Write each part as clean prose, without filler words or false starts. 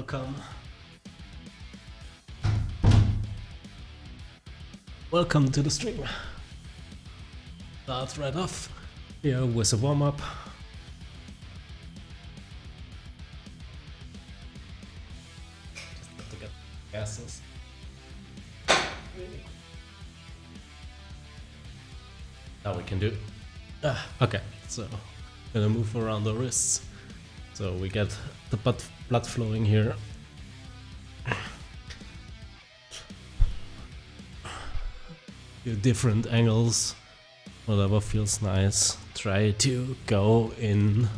Welcome. Welcome to the stream. Start right off here with a warm-up. Just got to get gases. Now we can do. Okay, so gonna move around the wrists so we get the blood flowing here. Do different angles, whatever feels nice. Try to go in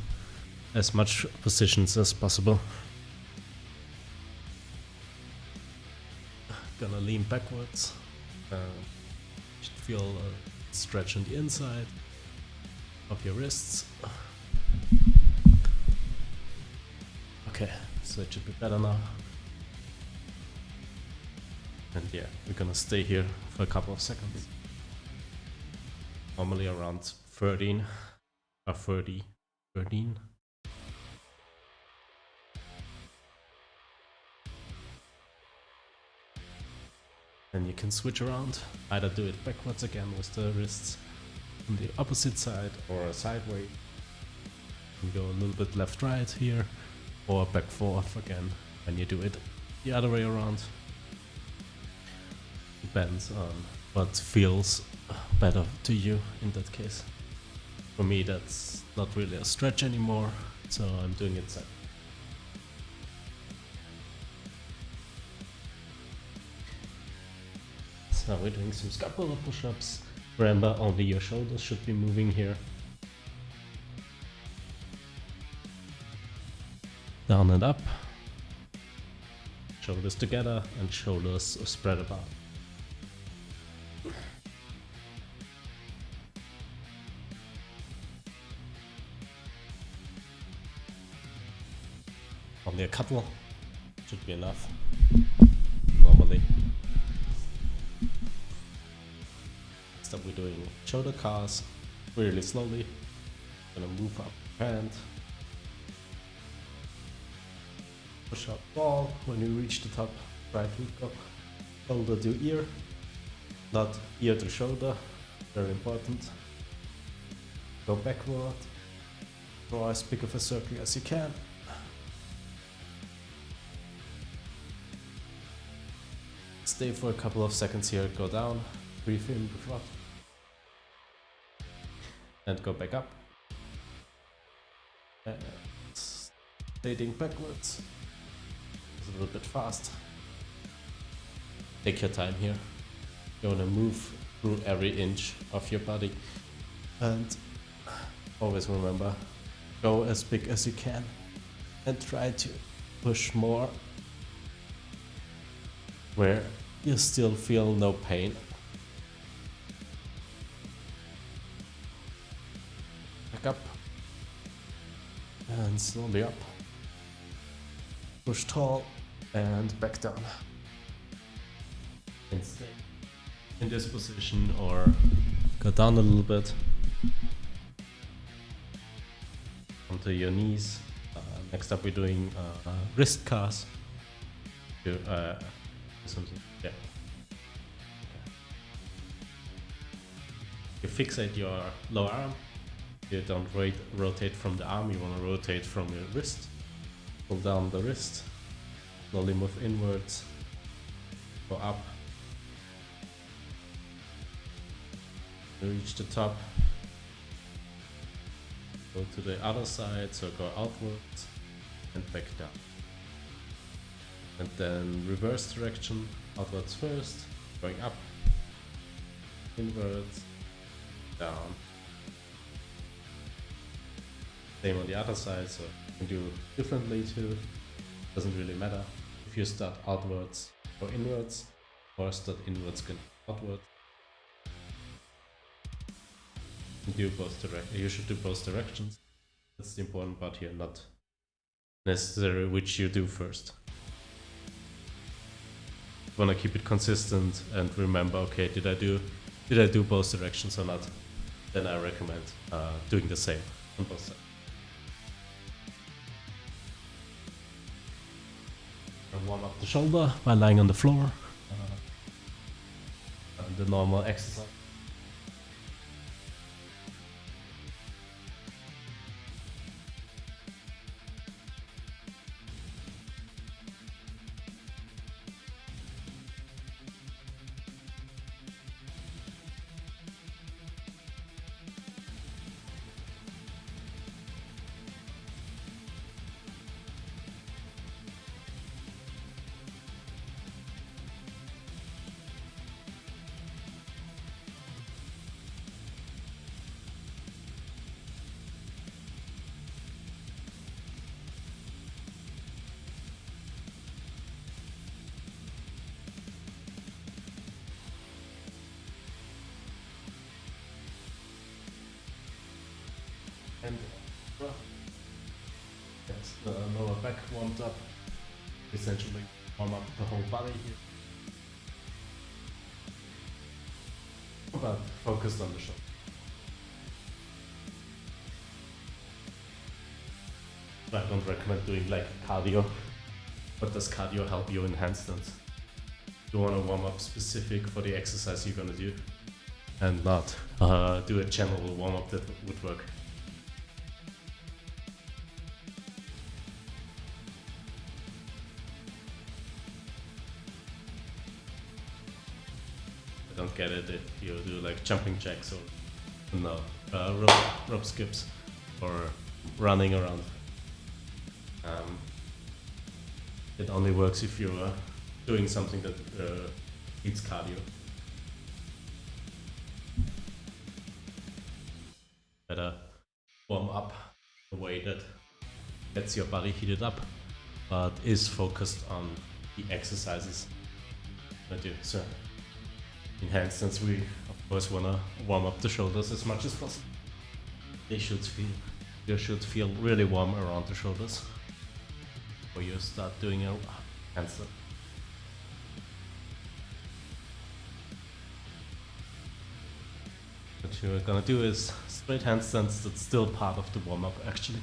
as much positions as possible. Gonna lean backwards. Should feel a stretch on the inside of your wrists. Okay, so it should be better now. And yeah, we're gonna stay here for a couple of seconds. Normally around 13 or 30, 13. Then you can switch around, either do it backwards again with the wrists on the opposite side or sideways. You can go a little bit left right here or back forth again when you do it the other way around. Depends on what feels better to you in that case. For me that's not really a stretch anymore, so I'm doing it side. So we're doing some scapular push-ups. Remember, only your shoulders should be moving here. Down and up. Shoulders together and shoulders spread apart. Only a couple should be enough, normally. Next up we're doing shoulder cars, really slowly. Gonna move up hand. Push up ball. When you reach the top, right hook up, shoulder to ear, not ear to shoulder, very important. Go backward, draw as big of a circle as you can. Stay for a couple of seconds here, go down, breathe in, breathe out, and go back up. And fading backwards. It's a little bit fast. Take your time here. You're gonna move through every inch of your body. And always remember, go as big as you can and try to push more where you still feel no pain. Back up and slowly up. Push tall and back down. And stay in this position or go down a little bit onto your knees. Next up we're doing wrist cars. Something, yeah. You fixate your lower arm. You don't rotate from the arm, you want to rotate from your wrist. Pull down the wrist, slowly move inwards, go up, reach the top, go to the other side, so go outwards and back down. And then reverse direction, outwards first, going up, inwards, down. Same on the other side, so you can do differently too, doesn't really matter. If you start outwards or inwards, or start inwards, go outwards. You should do both directions. That's the important part here, not necessarily which you do first. Want to keep it consistent and remember, okay, did I do both directions or not? Then I recommend doing the same on both sides. warm up the shoulder by lying on the floor. And the normal exercise. And yes, the lower back warmed up. Essentially warm up the whole body here. But focused on the shoulder. I don't recommend doing like cardio. What does cardio help you in handstands? You want to warm up specific for the exercise you're gonna do, and not do a general warm up that would work. I don't get it if you do like jumping jacks or no rope skips or running around. It only works if you're doing something that needs cardio. Better warm up the way that gets your body heated up, but is focused on the exercises that you. So in handstands, we of course wanna warm up the shoulders as much as possible. You should feel really warm around the shoulders before you start doing a handstand. What you're gonna do is straight handstands. That's still part of the warm up actually,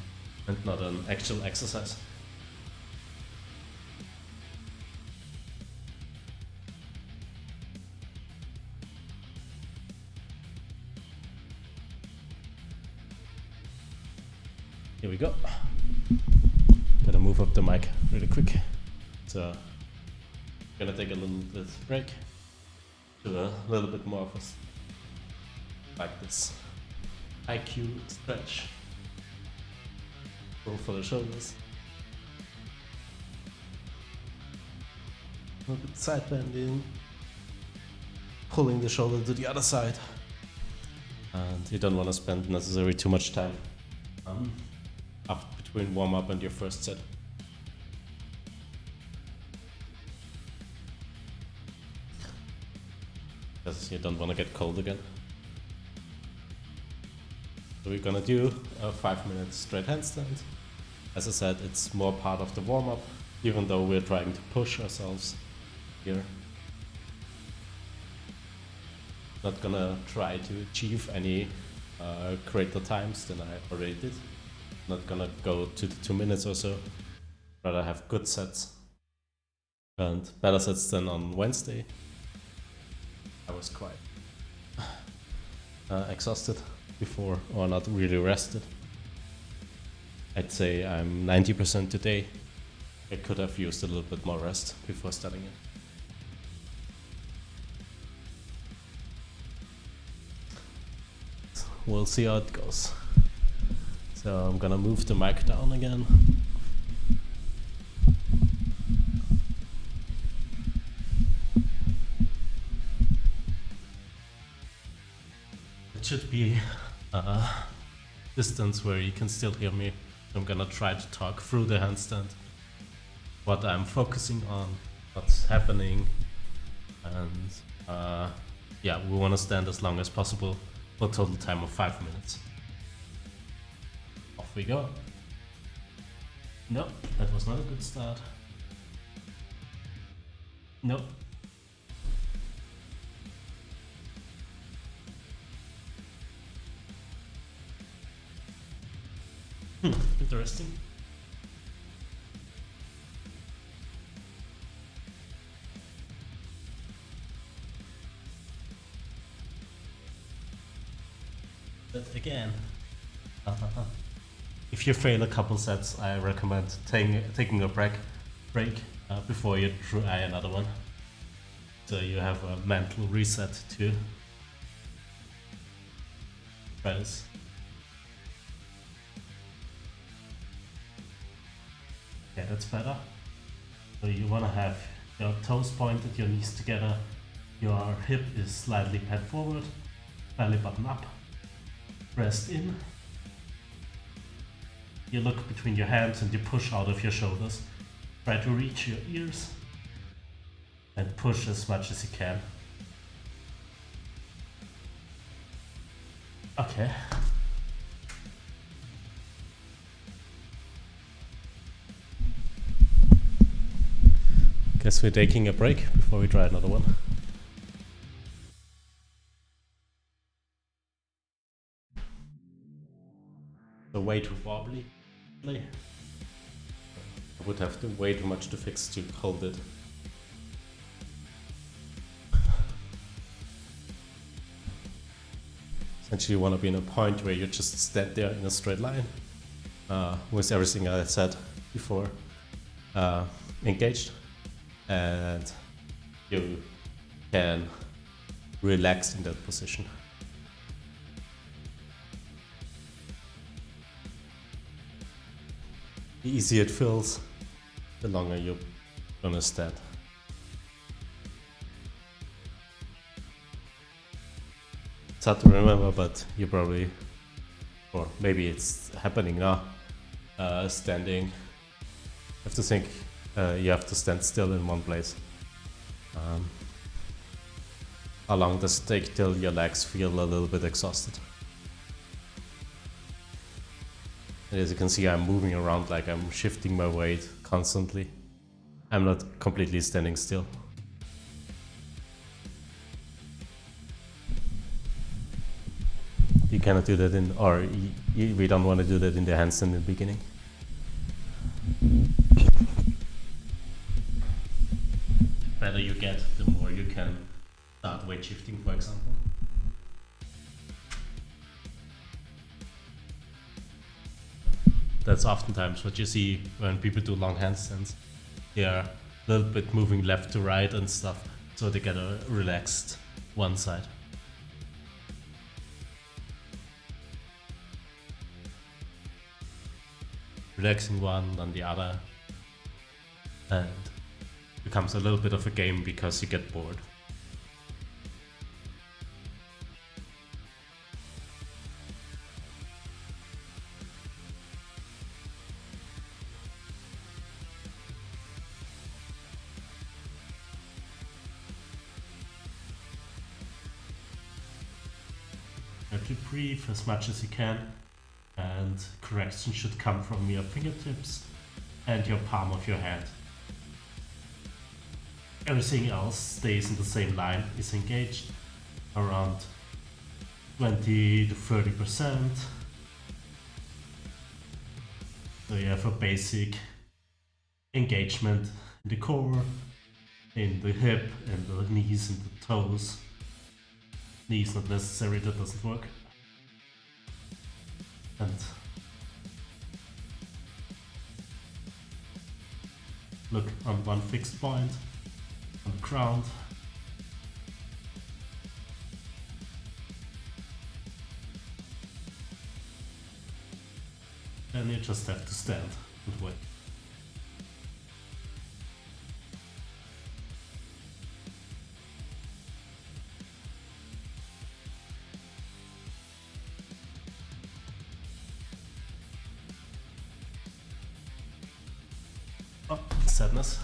and not an actual exercise. Here we go. Gotta move up the mic really quick. So, gonna take a little bit break. Do a little bit more of a like this IQ stretch. Roll for the shoulders. A little bit side bending. Pulling the shoulder to the other side. And you don't want to spend necessarily too much time between warm up and your first set. Because you don't want to get cold again. So we're gonna do a 5-minute straight handstand. As I said, it's more part of the warm up, even though we're trying to push ourselves here. Not gonna try to achieve any greater times than I already did. Not gonna go to the 2 minutes or so. Rather have good sets and better sets than on Wednesday. I was quite exhausted before, or not really rested. I'd say I'm 90% today. I could have used a little bit more rest before starting it. We'll see how it goes. So I'm gonna move the mic down again. It should be a distance where you can still hear me. I'm gonna try to talk through the handstand, what I'm focusing on, what's happening, and yeah, we want to stand as long as possible for a total time of 5 minutes. Off we go. Nope, that was not a good start. Nope. Interesting. But again, if you fail a couple sets, I recommend taking a break before you try another one. So you have a mental reset to press. Okay, that's better. So you want to have your toes pointed, your knees together, your hip is slightly bent forward, belly button up, pressed in. You look between your hands and you push out of your shoulders. Try to reach your ears and push as much as you can. Okay. Guess we're taking a break before we try another one. So way too wobbly. I would have way too much to fix to hold it. Essentially you want to be in a point where you just stand there in a straight line with everything I said before engaged, and you can relax in that position. The easier it feels, the longer you're gonna stand. It's hard to remember, but you probably, or maybe it's happening now, standing. You have to think, you have to stand still in one place. How long does it take till your legs feel a little bit exhausted? And as you can see, I'm moving around like I'm shifting my weight constantly. I'm not completely standing still. You cannot do that in, or we don't want to do that in the handstand in the beginning. The better you get, the more you can start weight shifting, for example. That's oftentimes what you see when people do long handstands. They are a little bit moving left to right and stuff, so they get a relaxed one side. Relaxing one, then the other, and it becomes a little bit of a game because you get bored. You have to breathe as much as you can, and correction should come from your fingertips and your palm of your hand. Everything else stays in the same line, is engaged around 20 to 30%. So you have a basic engagement in the core, in the hip, and the knees and the toes. Knees not necessary, that doesn't work. And look on one fixed point, on the ground. And you just have to stand and wait. Oh, sadness.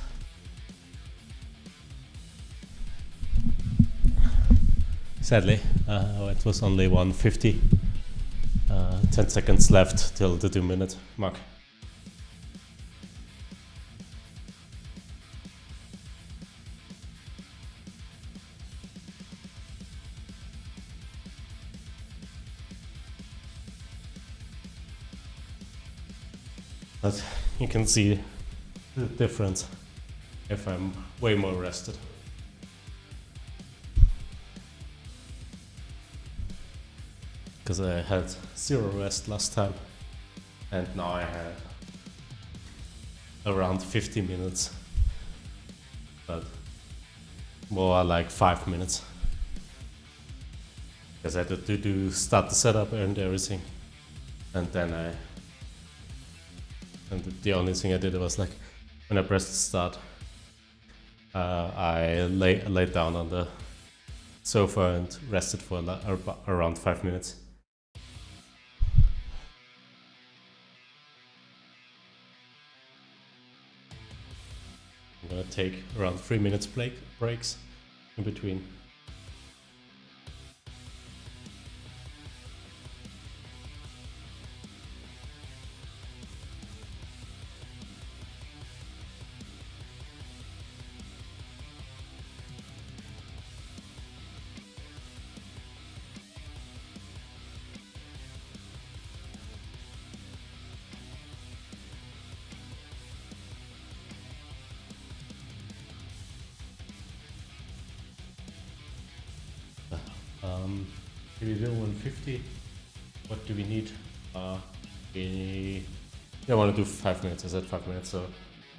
Sadly, it was only 150. 10 seconds left till the 2-minute mark. But you can see the difference if I'm way more rested. because I had 0 rest last time, and now I had around 50 minutes, but more like 5 minutes, because I had to start the setup and everything, and then the only thing I did was like when I pressed start, I laid down on the sofa and rested for around 5 minutes. I'm gonna take around 3 minutes breaks in between. If we do 150, what do we need? I want to do 5 minutes. I said 5 minutes, so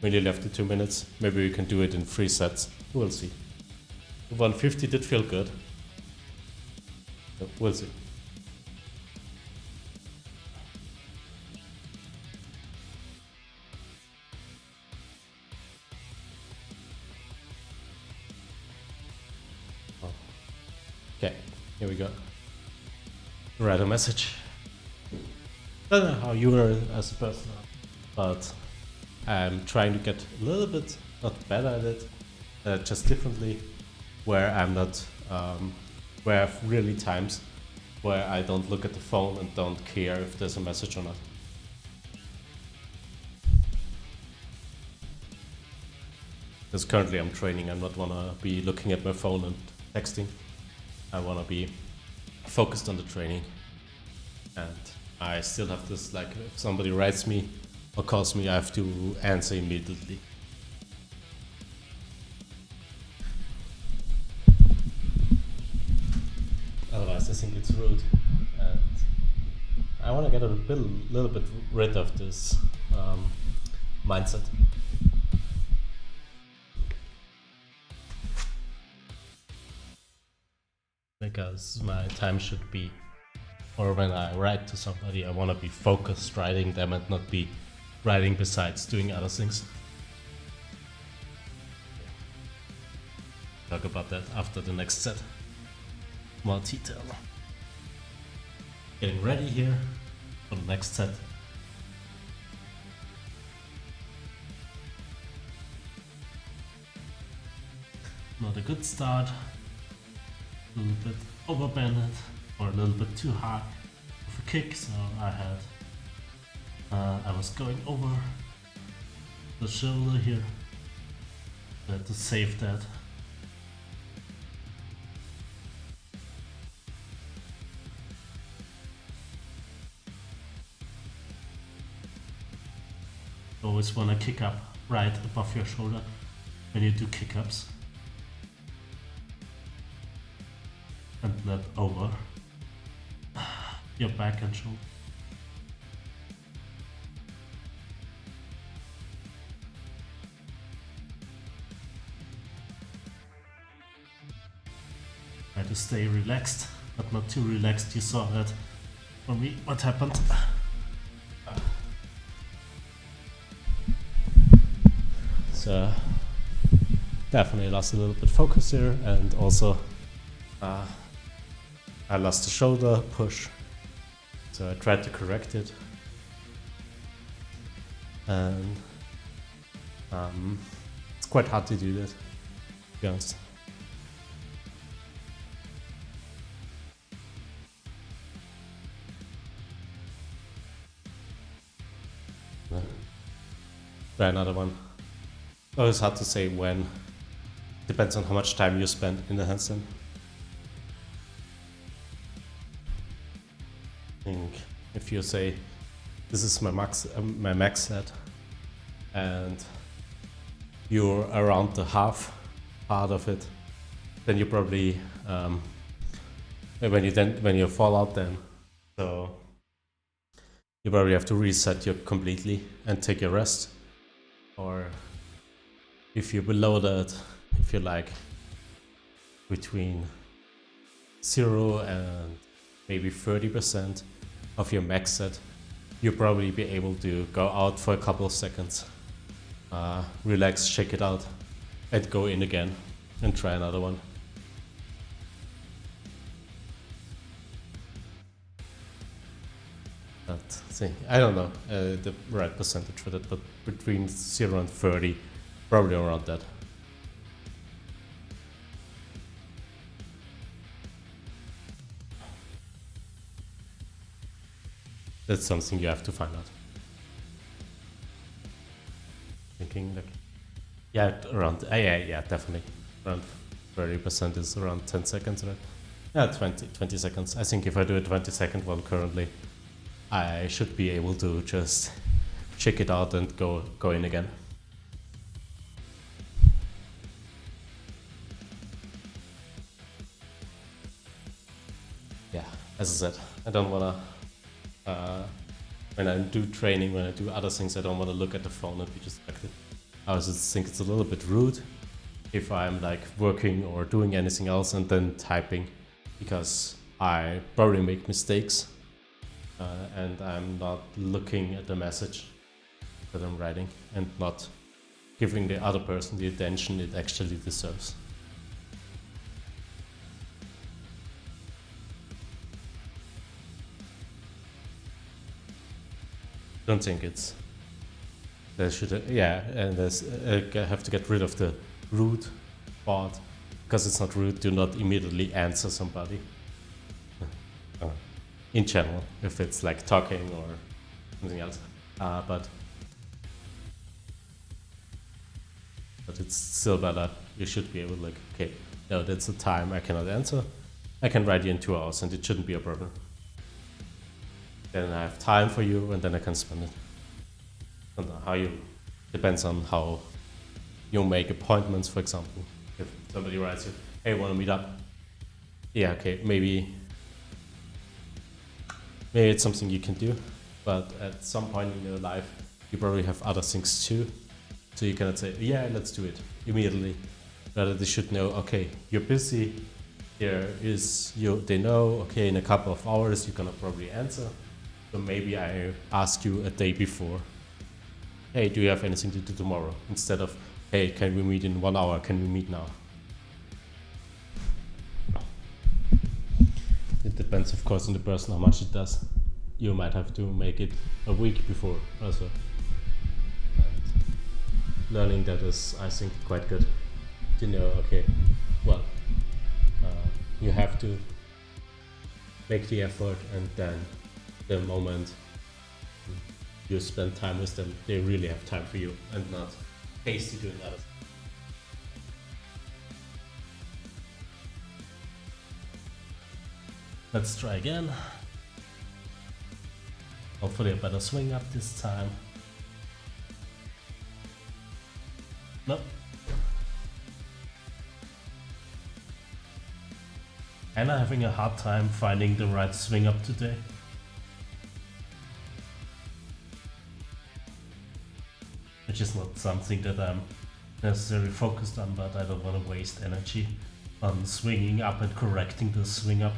we only left it 2 minutes. Maybe we can do it in 3 sets. We'll see. 150 did feel good. So we'll see. Okay, here we go. Write a message. I don't know how you are as a person, but I'm trying to get a little bit, not better at it, just differently, where I'm not, where I have really times where I don't look at the phone and don't care if there's a message or not. Because currently I'm training, I not wanna be looking at my phone and texting. I wanna be focused on the training, and I still have this, like, if somebody writes me or calls me, I have to answer immediately. Otherwise I think it's rude, and I want to get a little bit rid of this mindset. Because my time should be, or when I write to somebody, I want to be focused writing them and not be writing besides doing other things. Talk about that after the next set. More detail. Getting ready here for the next set. Not a good start. A little bit overbended, or a little bit too hard of a kick, so I was going over the shoulder here. I had to save that. Always want to kick up right above your shoulder when you do kick-ups. And not over your back and shoulder. Try to stay relaxed, but not too relaxed. You saw that for me, what happened. So definitely lost a little bit focus here, and also I lost the shoulder push, so I tried to correct it, and it's quite hard to do that, to be honest. Try another one. Oh, it's hard to say when. Depends on how much time you spend in the handstand. I think if you say this is my max set, and you're around the half part of it, then you probably when you fall out, then So you probably have to reset your completely and take a rest. Or if you're below that, if you're like between 0 and maybe 30% of your max set, you'll probably be able to go out for a couple of seconds, relax, check it out, and go in again and try another one. But see, I don't know the right percentage for that, but between 0 and 30, probably around that. That's something you have to find out. Thinking like, yeah, around, yeah, definitely. Around 30% is around 10 seconds, right? Yeah, 20 seconds. I think if I do a 20-second one currently, I should be able to just check it out and go in again. Yeah, as I said, I don't wanna, when I do training, when I do other things, I don't wanna look at the phone and be distracted. I also think it's a little bit rude if I'm like working or doing anything else and then typing, because I probably make mistakes and I'm not looking at the message that I'm writing and not giving the other person the attention it actually deserves. Don't think it's there should and there's have to get rid of the rude part, because it's not rude to not immediately answer somebody. In general, if it's like talking or something else, but it's still better. You should be able to like, okay, no, that's the time I cannot answer. I can write you in 2 hours and it shouldn't be a problem. Then I have time for you and then I can spend it. I don't know how you, depends on how you make appointments, for example. If somebody writes you, hey, wanna meet up? Yeah, okay, maybe it's something you can do, but at some point in your life, you probably have other things too. So you cannot say, yeah, let's do it immediately. Rather, they should know, okay, you're busy. They know, okay, in a couple of hours, you're gonna probably answer. So maybe I ask you a day before, hey, do you have anything to do tomorrow? Instead of, hey, can we meet in 1 hour? Can we meet now? It depends, of course, on the person how much it does. You might have to make it a week before also. And learning that is, I think, quite good to know, okay, well, you have to make the effort, and then the moment you spend time with them, they really have time for you and not hasty doing others. Let's try again. Hopefully a better swing up this time. Nope. And I'm having a hard time finding the right swing up today. Which is not something that I'm necessarily focused on, but I don't want to waste energy on swinging up and correcting the swing up.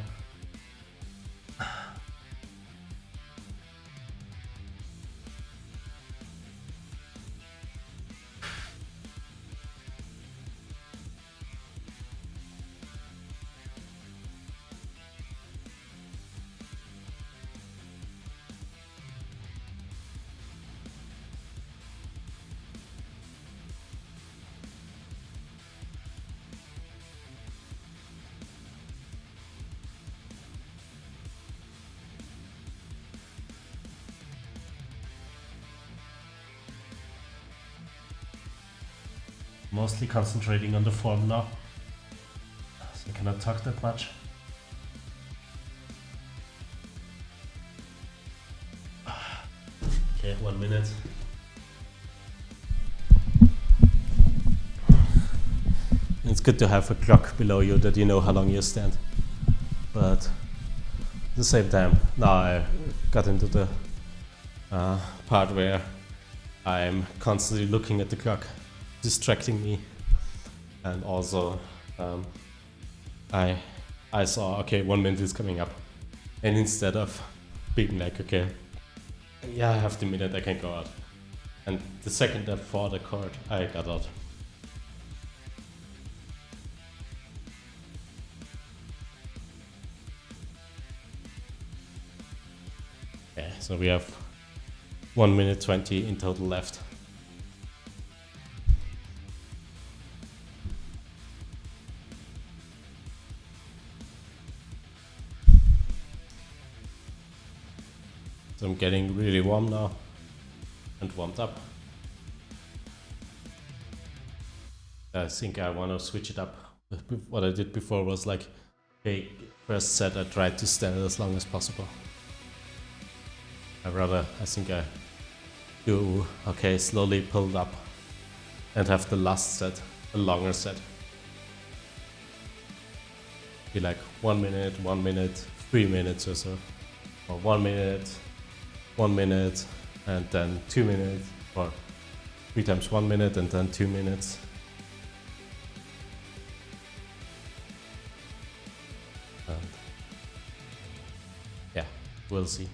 Mostly concentrating on the form now, so I cannot talk that much. Okay, 1 minute. It's good to have a clock below you that you know how long you stand, but the same time, now I got into the part where I'm constantly looking at the clock, distracting me, and also I saw, okay, 1 minute is coming up, and instead of being like, okay, yeah, I have the minute, I can go out, and the second I fought the court, I got out. Yeah, so we have 1 minute 20 in total left. So I'm getting really warm now and warmed up. I think I want to switch it up. What I did before was like, okay, first set I tried to stand it as long as possible. I think I do, okay, slowly pulled up and have the last set, a longer set. Be like 1 minute, 1 minute, 3 minutes or so. Or 1 minute, 1 minute, and then 2 minutes, or 3 times 1 minute and then 2 minutes. And yeah, we'll see.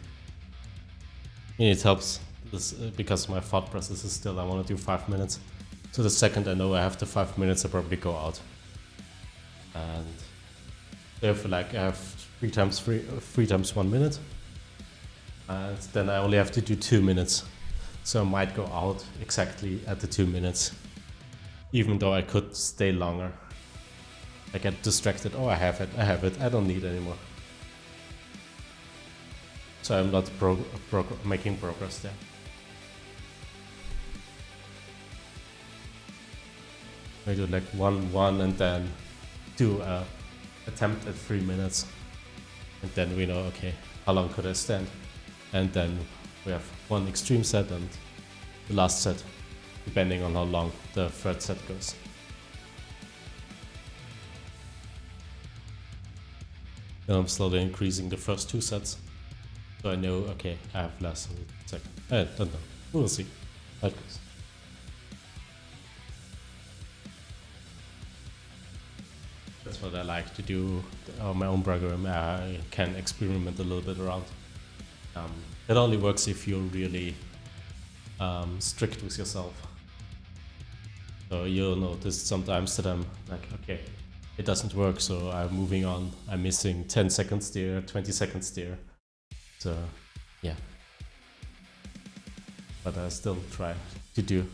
It helps this, because my thought process is still I want to do 5 minutes. So the second I know I have the 5 minutes, I probably go out. And therefore, like I have 3 times 1 minute. And then I only have to do 2 minutes. So I might go out exactly at the 2 minutes. Even though I could stay longer. I get distracted. Oh, I have it. I don't need it anymore. So I'm not making progress there. I do like 1 and then do a attempt at 3 minutes. And then we know, okay, how long could I stand? And then we have 1 extreme set and the last set, depending on how long the third set goes. Then I'm slowly increasing the first 2 sets. So I know, okay, I have less than a second. I don't know. We'll see how it goes. That's what I like to do on my own program. I can experiment a little bit around. It only works if you're really strict with yourself. So you'll notice sometimes that I'm like, okay, it doesn't work, so I'm moving on. I'm missing 10 seconds there, 20 seconds there. So yeah. But I still try to do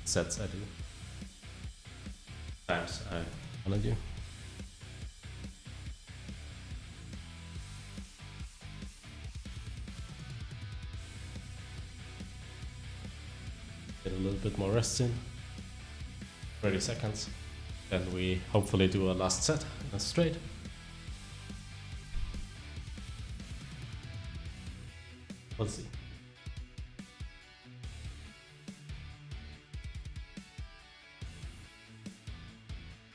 sets I do. Times I wanna do. Get a little bit more rest in. 30 seconds. Then we hopefully do a last set in a straight. We'll see.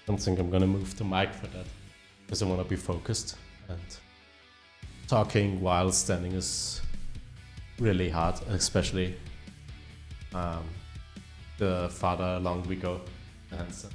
I don't think I'm gonna move the mic for that because I want to be focused, and talking while standing is really hard, especially the farther along we go. And so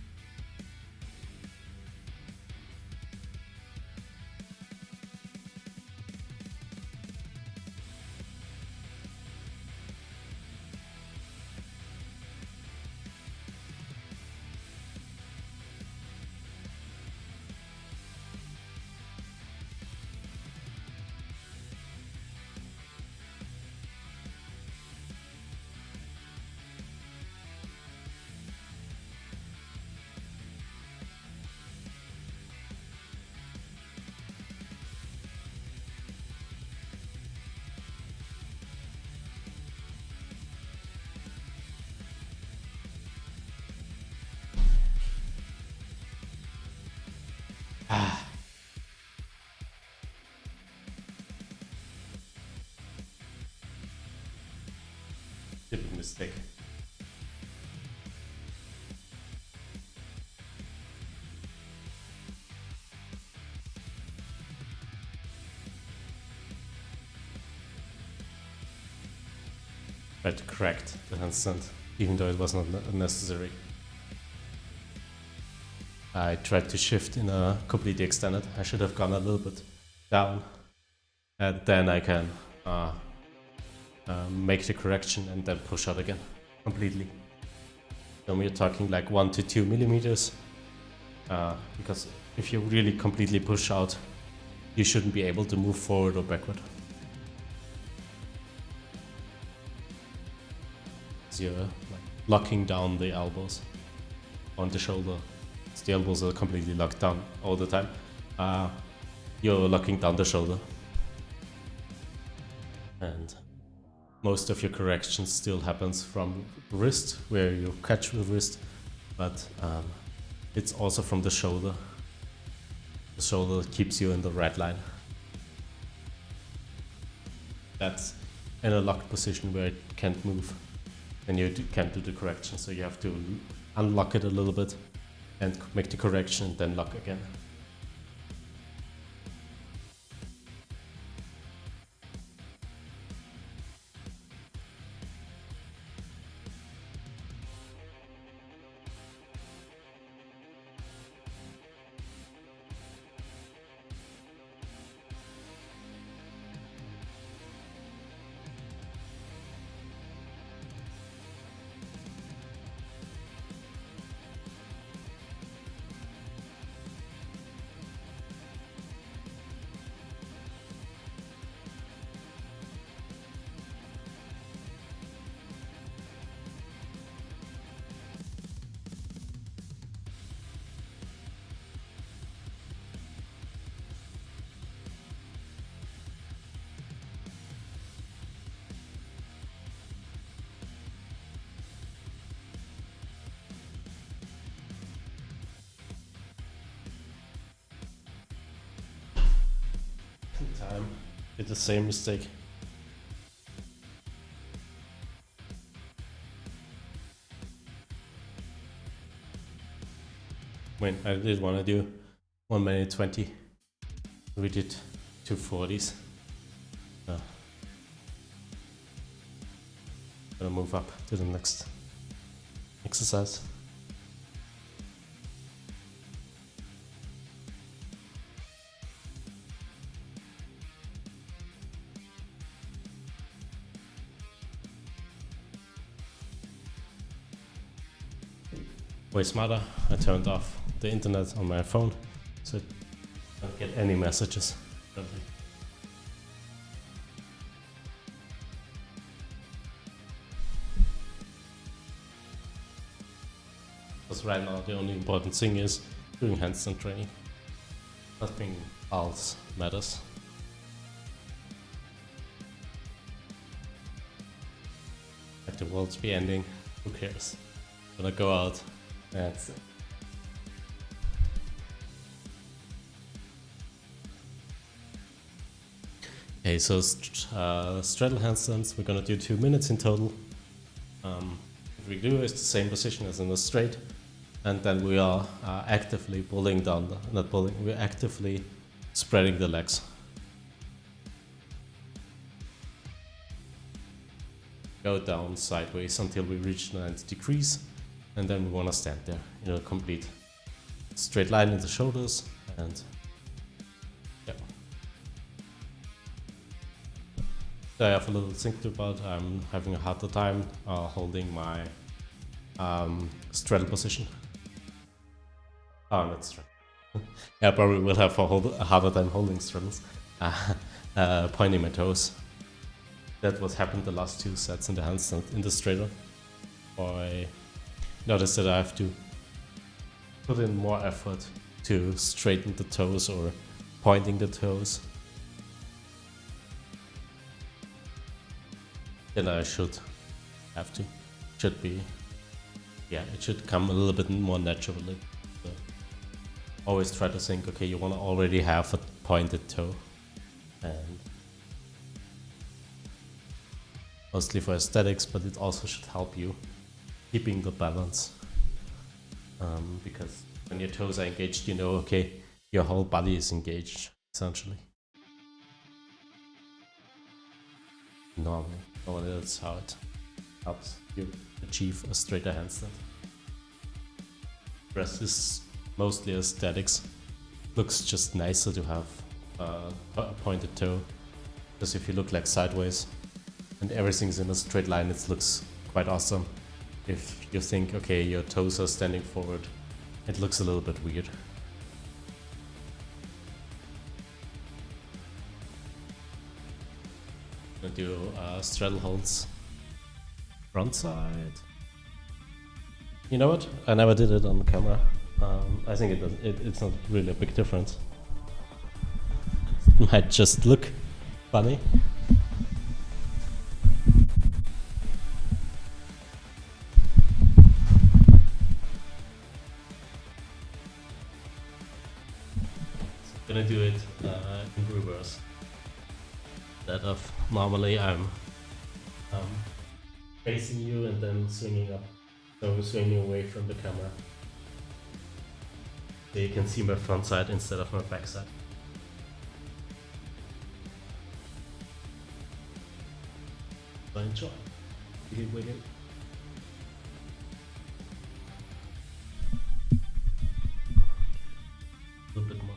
typical mistake. tried to correct the handstand, even though it was not necessary. I tried to shift in a completely extended. I should have gone a little bit down, and then I can make the correction and then push out again completely. So we're talking like 1 to 2 millimeters, because if you really completely push out, you shouldn't be able to move forward or backward. So you're like locking down the elbows on the shoulder. So the elbows are completely locked down all the time. You're locking down the shoulder. And most of your correction still happens from the wrist, where you catch the wrist, but it's also from the shoulder. The shoulder keeps you in the right line. That's in a locked position where it can't move, and you can't do the correction, so you have to unlock it a little bit and make the correction, then lock again. Time did the same mistake. When I did want to do 1 minute 20, we did 240s. Gonna move up to the next exercise. Way smarter, I turned off the internet on my phone, so I don't get any messages. Because right now the only important thing is doing handstand training. Nothing else matters. Like the world's be ending, who cares? Gonna go out. That's it. Okay, so straddle handstands, we're gonna do 2 minutes in total. What we do is the same position as in the straight, and then we are actively pulling down, not pulling, we're actively spreading the legs. Go down sideways until we reach 90 degrees. And then we want to stand there in a complete straight line in the shoulders, and yeah. So I have a little think about. I'm having a harder time holding my straddle position. Oh, not straddle. Yeah, I probably will have a harder time holding straddles. Pointing my toes. That what happened the last 2 sets in the handstand in the straighter. I notice that I have to put in more effort to straighten the toes or pointing the toes than I should have to. Should be, yeah, it should come a little bit more naturally. So always try to think, okay, you want to already have a pointed toe, and mostly for aesthetics, but it also should help you keeping the balance, because when your toes are engaged, you know, okay, your whole body is engaged, essentially. Normally that's how it helps you achieve a straighter handstand. The rest is mostly aesthetics. Looks just nicer to have a pointed toe, because if you look like sideways and everything's in a straight line, it looks quite awesome. If you think, okay, your toes are standing forward, it looks a little bit weird. I'm gonna do straddle holds front side. You know what? I never did it on the camera. I think it's not really a big difference. It might just look funny. So I'm gonna do it in reverse. Instead of normally I'm facing you and then swinging up. So I'm swinging away from the camera. So you can see my front side instead of my back side. So enjoy. Wiggle, wiggle. A little bit more.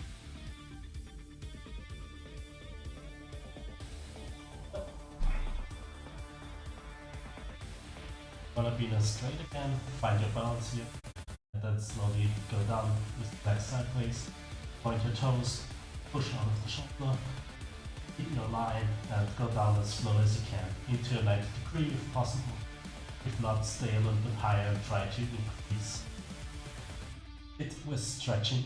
Wanna be in a straight again, find your balance here, and then slowly go down with the back sideways, point your toes, push out of the shoulder, keep your line, and go down as slow as you can, into a 90 degree if possible. If not, stay a little bit higher and try to increase it with stretching.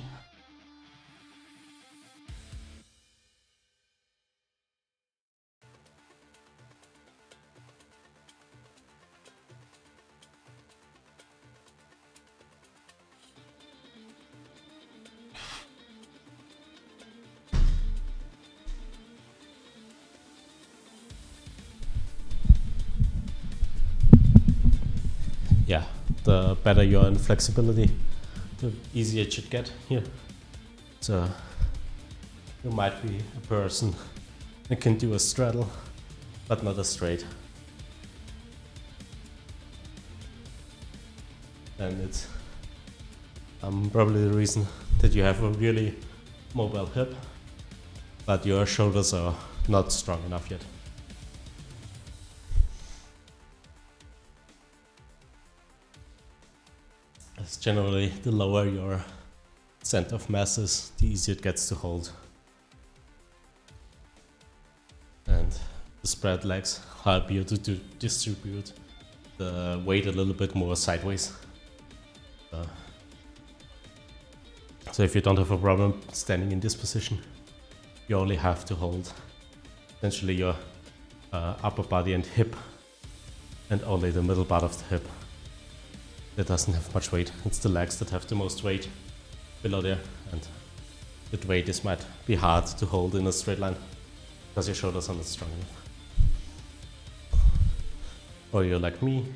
Yeah, the better you're in flexibility, the easier it should get here. So you might be a person that can do a straddle, but not a straight. And it's probably the reason that you have a really mobile hip, but your shoulders are not strong enough yet. As generally, the lower your center of mass is, the easier it gets to hold. And the spread legs help you to distribute the weight a little bit more sideways. So if you don't have a problem standing in this position, you only have to hold essentially your upper body and hip, and only the middle part of the hip. That doesn't have much weight. It's the legs that have the most weight below there, and that weight might be hard to hold in a straight line because your shoulders are not strong enough. Or you're like me,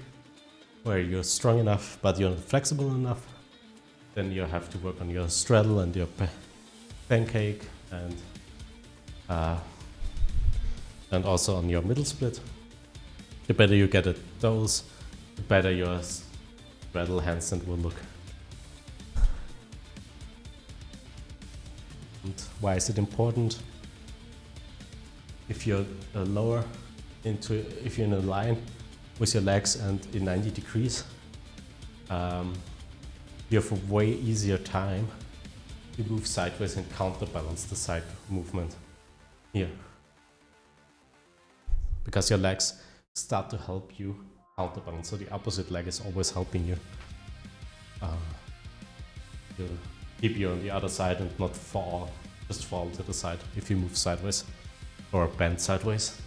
where you're strong enough but you're not flexible enough. Then you have to work on your straddle and your pancake, and also on your middle split. The better you get at those, the better your straddle handstand will look. And why is it important? If you're lower if you're in a line with your legs and in 90 degrees, you have a way easier time to move sideways and counterbalance the side movement here, because your legs start to help you counterbalance. So the opposite leg is always helping you to keep you on the other side and not just fall to the side if you move sideways or bend sideways.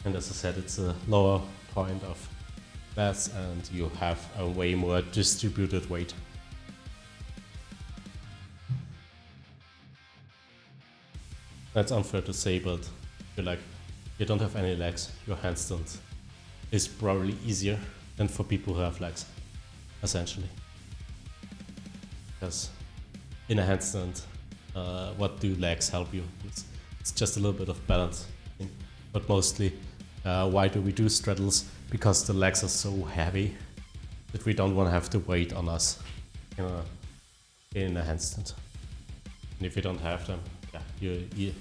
And as I said, it's a lower point of mass and you have a way more distributed weight. That's unfair to say, but you're like, you don't have any legs, your handstand is probably easier than for people who have legs, essentially. Because in a handstand, what do legs help you? It's just a little bit of balance. but mostly why do we do straddles? Because the legs are so heavy that we don't want to have to weight on us in a handstand. And if you don't have them, yeah, you're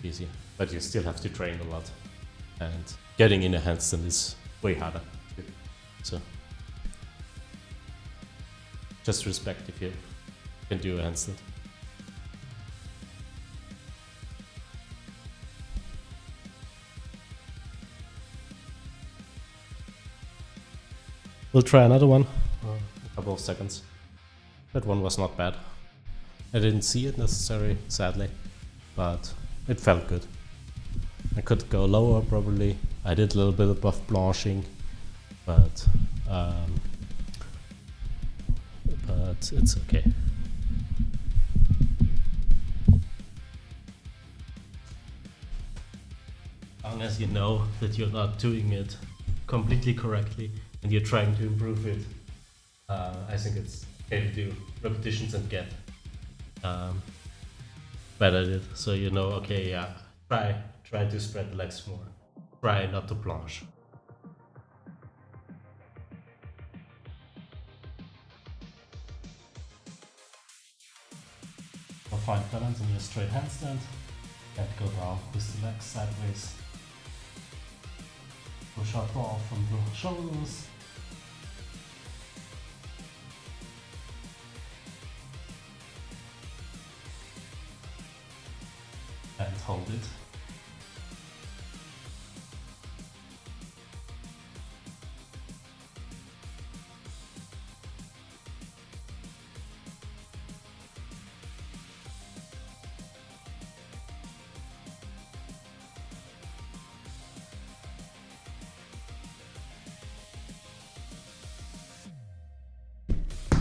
easy, but you still have to train a lot, and getting in a handstand is way harder. So just respect if you can do a handstand. We'll try another one. A couple of seconds. That one was not bad. I didn't see it necessarily, sadly, but it felt good. I could go lower probably. I did a little bit above blanching, but it's okay. As long as you know that you're not doing it completely correctly and you're trying to improve it, I think it's okay to do repetitions and get better at it. So you know, okay, yeah, try to spread the legs more. Try not to planche. Or find balance in your straight handstand and go down with the legs sideways. Push up ball from the shoulders. And hold it.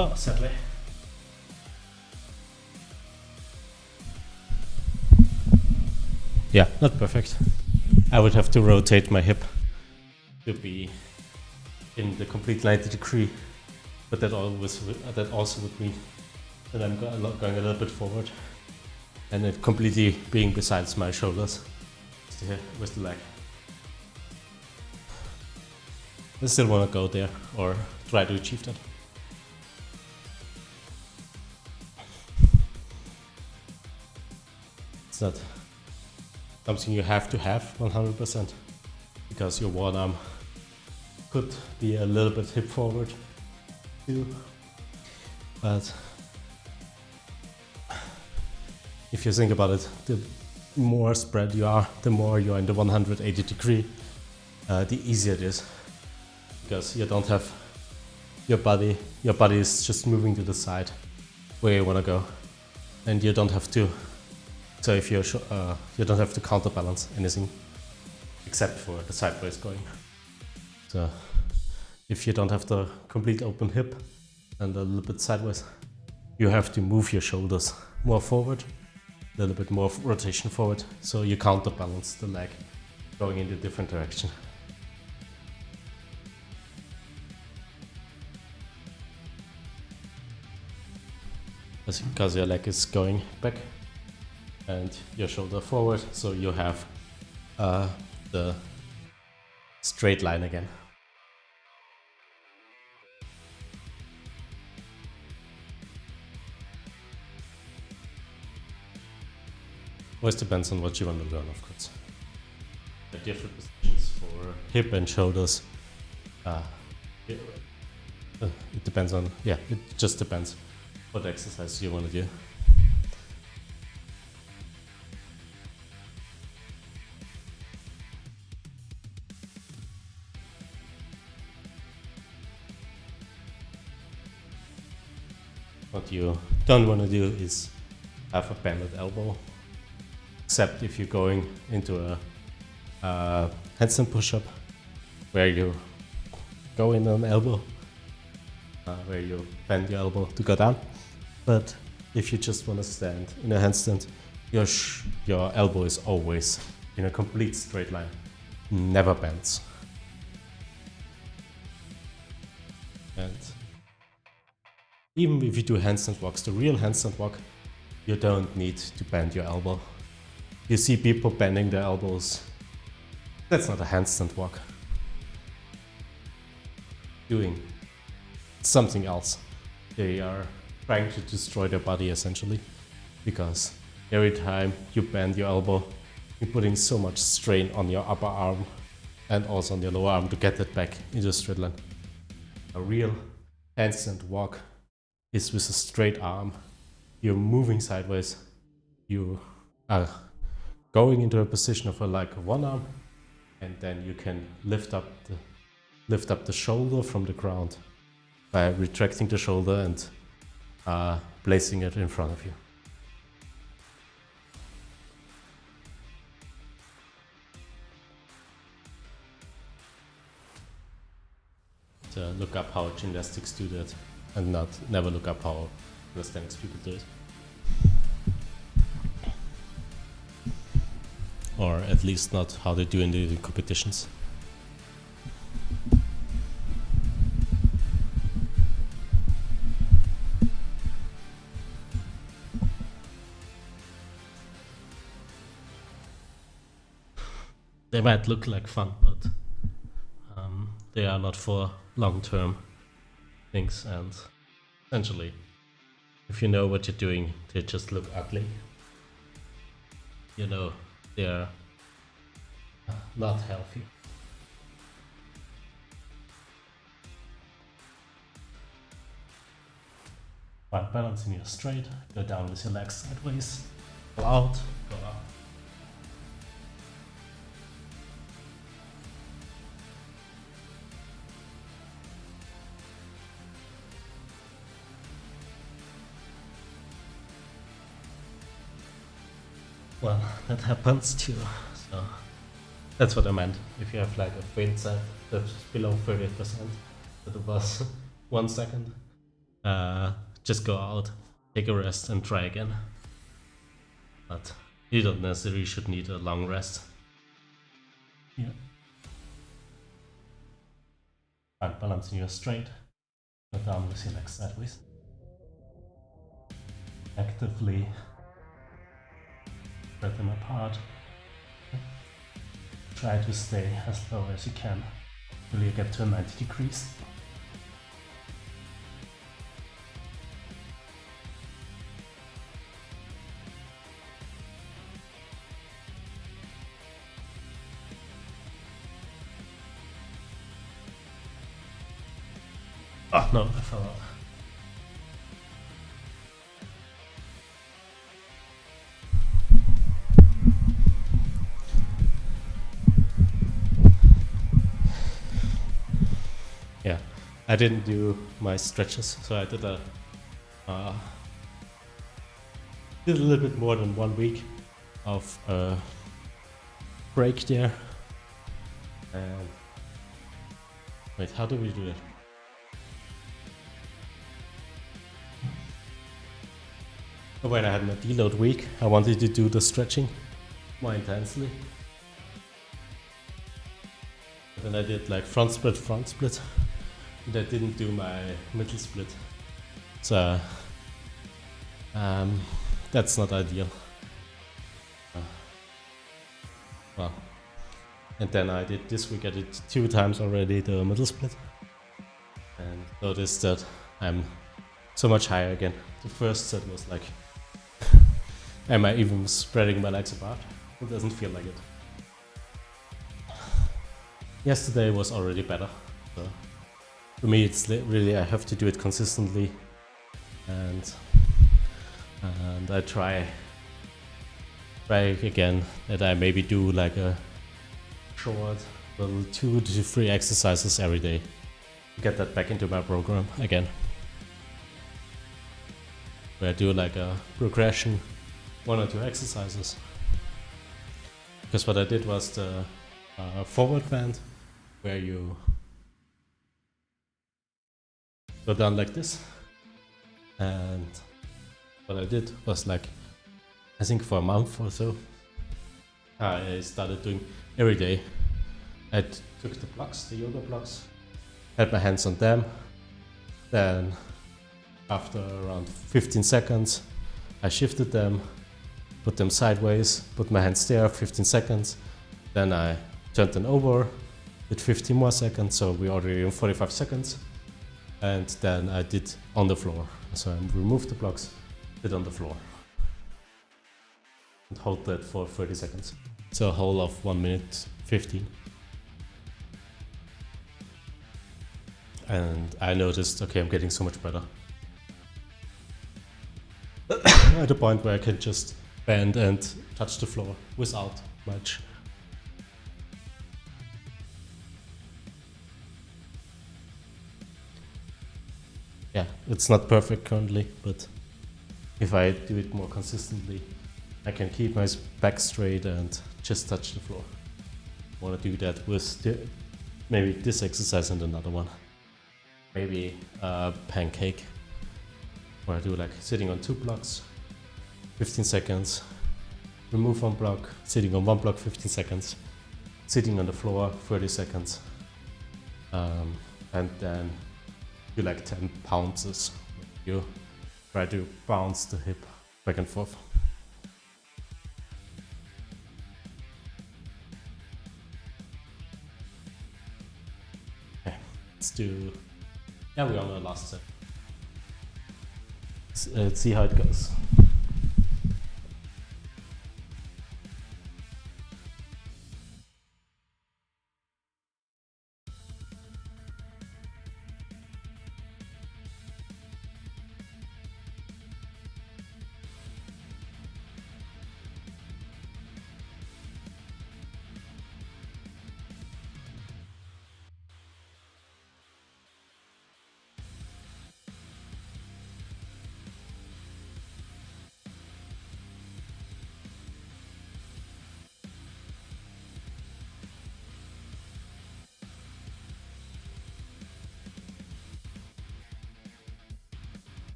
Oh, sadly. Yeah, not perfect. I would have to rotate my hip to be in the complete 90 degree, but that also would mean that I'm going a little bit forward and it completely being besides my shoulders with the leg. I still want to go there or try to achieve that. It's not something you have to have 100% because your one arm could be a little bit hip forward too, but if you think about it, the more spread you are, the more you're in the 180 degree, the easier it is, because you don't have your body is just moving to the side where you want to go, and you don't have to. So if you don't have to counterbalance anything except for the sideways going. So if you don't have the complete open hip and a little bit sideways, you have to move your shoulders more forward, a little bit more rotation forward, so you counterbalance the leg going in a different direction. That's because your leg is going back and your shoulder forward, so you have the straight line again. Always depends on what you want to learn, of course. There are different positions for hip and shoulders. It depends on, it just depends what exercise you want to do. What you don't want to do is have a bended elbow, except if you're going into a handstand push-up where you go in an elbow, where you bend your elbow to go down. But if you just want to stand in a handstand, your elbow is always in a complete straight line, never bends. And even if you do handstand walks, the real handstand walk, you don't need to bend your elbow. You see people bending their elbows That's not a handstand walk. Doing something else. They are trying to destroy their body essentially, because every time you bend your elbow, you're putting so much strain on your upper arm and also on your lower arm to get that back into a straight line. A real handstand walk is with a straight arm. You're moving sideways. You are going into a position of like one arm, and then you can lift up the shoulder from the ground by retracting the shoulder and placing it in front of you. So look up how gymnastics do that, and never look up how calisthenics people do it. Or at least not how they do in the competitions. They might look like fun, but they are not for long-term things, and essentially, if you know what you're doing, they just look ugly. You know, they're not healthy. While balancing you straight, go down with your legs sideways, go out, go up. Well, that happens too, so that's what I meant. If you have like a faint set that's below 38%, that it was 1 second, just go out, take a rest and try again. But you don't necessarily should need a long rest. Yeah. While balancing you straight, go down with your legs sideways. Actively spread them apart. Try to stay as low as you can till you get to 90 degrees. Oh no, I fell out. Yeah, I didn't do my stretches, so I did a little bit more than 1 week of break there. And wait, how do we do it? When I had my deload week, I wanted to do the stretching more intensely. But then I did like front split, and I didn't do my middle split. So that's not ideal. Well, and then I did this week, I did 2 times already the middle split, and noticed that I'm so much higher again. The first set was like, am I even spreading my legs apart? It doesn't feel like it. Yesterday was already better. So for me, it's really, I have to do it consistently, and I try again that I maybe do like a short little 2 to 3 exercises every day to get that back into my program again. Where I do like a progression, 1 or 2 exercises. Because what I did was the forward bend, where you go down like this. And what I did was like, I think for a month or so, I started doing every day. I took the blocks, the yoga blocks, had my hands on them, then after around 15 seconds, I shifted them, put them sideways, put my hands there, 15 seconds, then I turned then over, did 15 more seconds, so we already in 45 seconds. And then I did on the floor. So I removed the blocks, did on the floor. And hold that for 30 seconds. So a whole of 1 minute 15. And I noticed, okay, I'm getting so much better. At a point where I can just bend and touch the floor without much. Yeah, it's not perfect currently, but if I do it more consistently, I can keep my back straight and just touch the floor. I want to do that with maybe this exercise and another one. Maybe a pancake, where I do like sitting on 2 blocks, 15 seconds, remove 1 block, sitting on 1 block, 15 seconds, sitting on the floor, 30 seconds, and then do like 10 bounces. You try to bounce the hip back and forth. Okay, let's do. Yeah, we're on the last set. Let's see how it goes.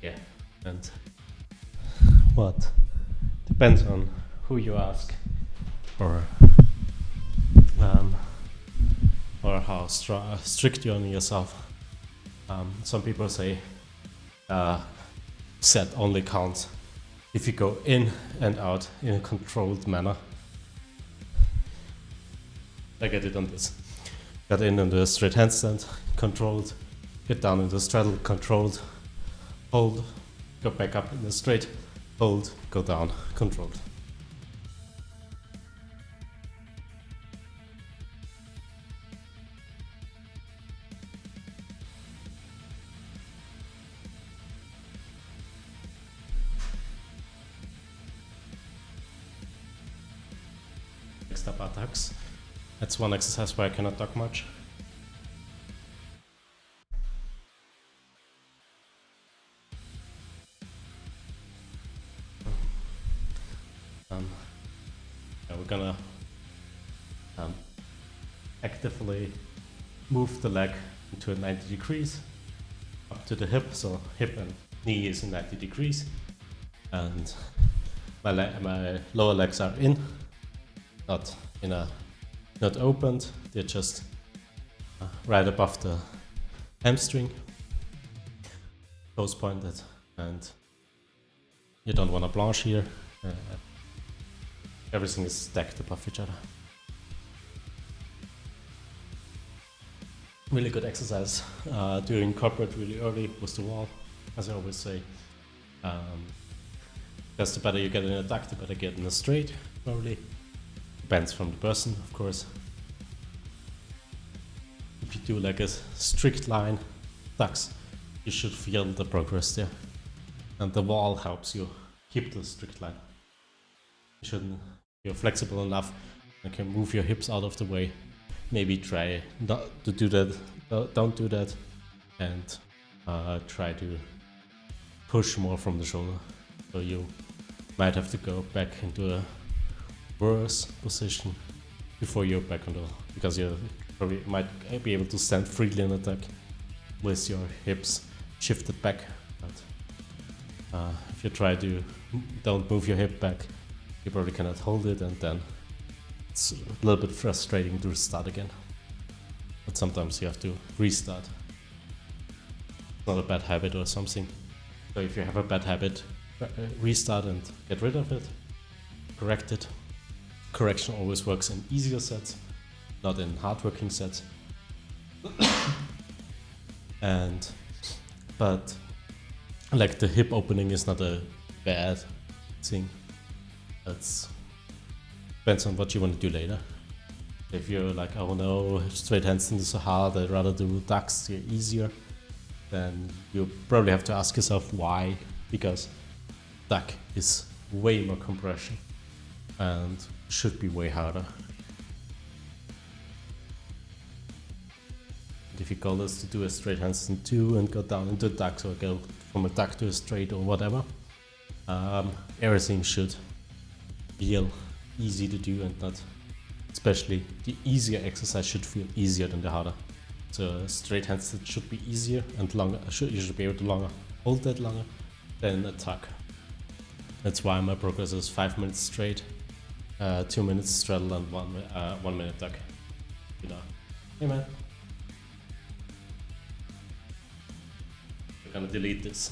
Yeah, and what depends on who you ask, or how strict you're on yourself. Some people say set only counts if you go in and out in a controlled manner. Like I did on this. Got in on the straight handstand, controlled, get down in the straddle, controlled, hold, go back up in the straight, hold, go down, controlled. Next up are ducks. That's one exercise where I cannot duck much. We're gonna actively move the leg into a 90 degrees up to the hip, so hip and knee is in 90 degrees, and my lower legs are in, not opened, they're just right above the hamstring, toes pointed, and you don't want to blanche here. Everything is stacked above each other. Really good exercise. Do incorporate really early with the wall, as I always say. Because the better you get in a duck, the better you get in a straight, probably. Depends from the person, of course. If you do like a strict line ducks, you should feel the progress there. And the wall helps you keep the strict line. You're flexible enough and can move your hips out of the way. Maybe try not to do that, don't do that, and try to push more from the shoulder. So you might have to go back into a worse position before you're back on the, because you probably might be able to stand freely in attack with your hips shifted back. But if you try to don't move your hip back, you probably cannot hold it, and then it's a little bit frustrating to start again. But sometimes you have to restart. not a bad habit or something. So if you have a bad habit, restart and get rid of it, correct it. Correction always works in easier sets, not in hard-working sets. But like the hip opening is not a bad thing. That's depends on what you want to do later. If you're like, oh no, straight handstand is so hard, I'd rather do ducks, they're easier, then you probably have to ask yourself why, because duck is way more compression and should be way harder. And if your goal is to do a straight handstand 2 and go down into ducks or go from a duck to a straight or whatever, everything should feel easy to do, and not, especially the easier exercise should feel easier than the harder. So straight handstand should be easier and longer. You should be able to hold that longer than a tuck. That's why my progress is 5 minutes straight, 2 minutes straddle, and 1 minute tuck. You know, hey man, we're gonna delete this.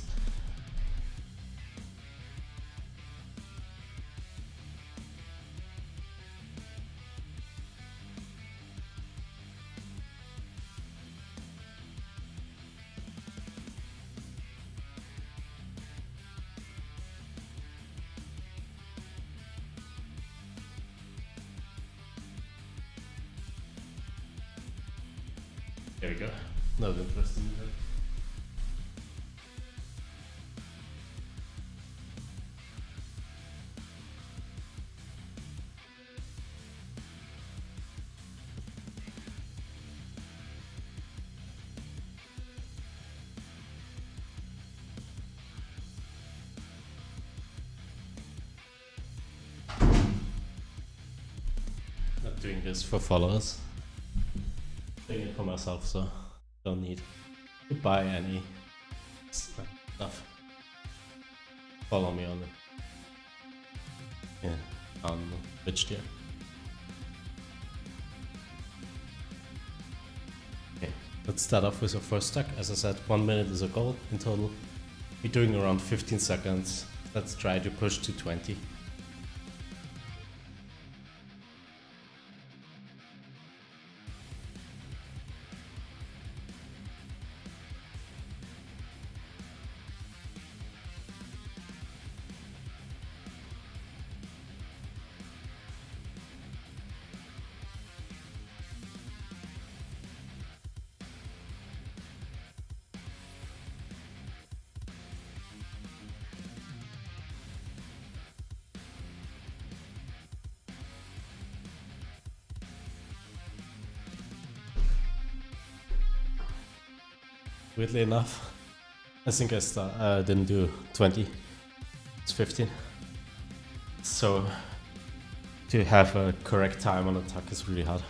There we go. Not interesting. Not doing this for followers. Doing it for myself, so don't need to buy any stuff. Follow me on on Twitch there. Okay, let's start off with our first tuck. As I said, 1 minute is a goal in total. We're doing around 15 seconds. Let's try to push to 20. Weirdly enough, I think I didn't do 20, it's 15. So to have a correct time on attack is really hard.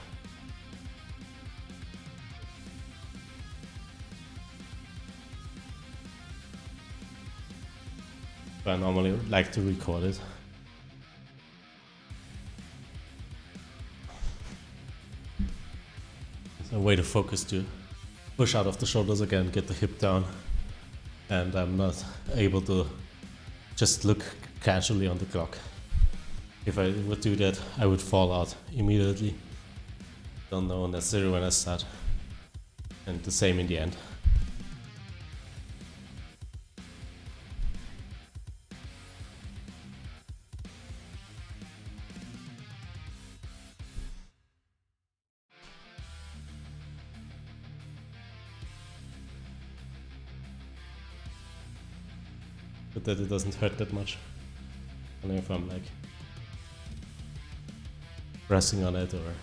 But I normally like to record it. It's a way to focus too. Push out of the shoulders again, get the hip down, and I'm not able to just look casually on the clock. If I would do that, I would fall out immediately. Don't know necessarily when I start, and the same in the end. But that it doesn't hurt that much. I don't know if I'm like pressing on it or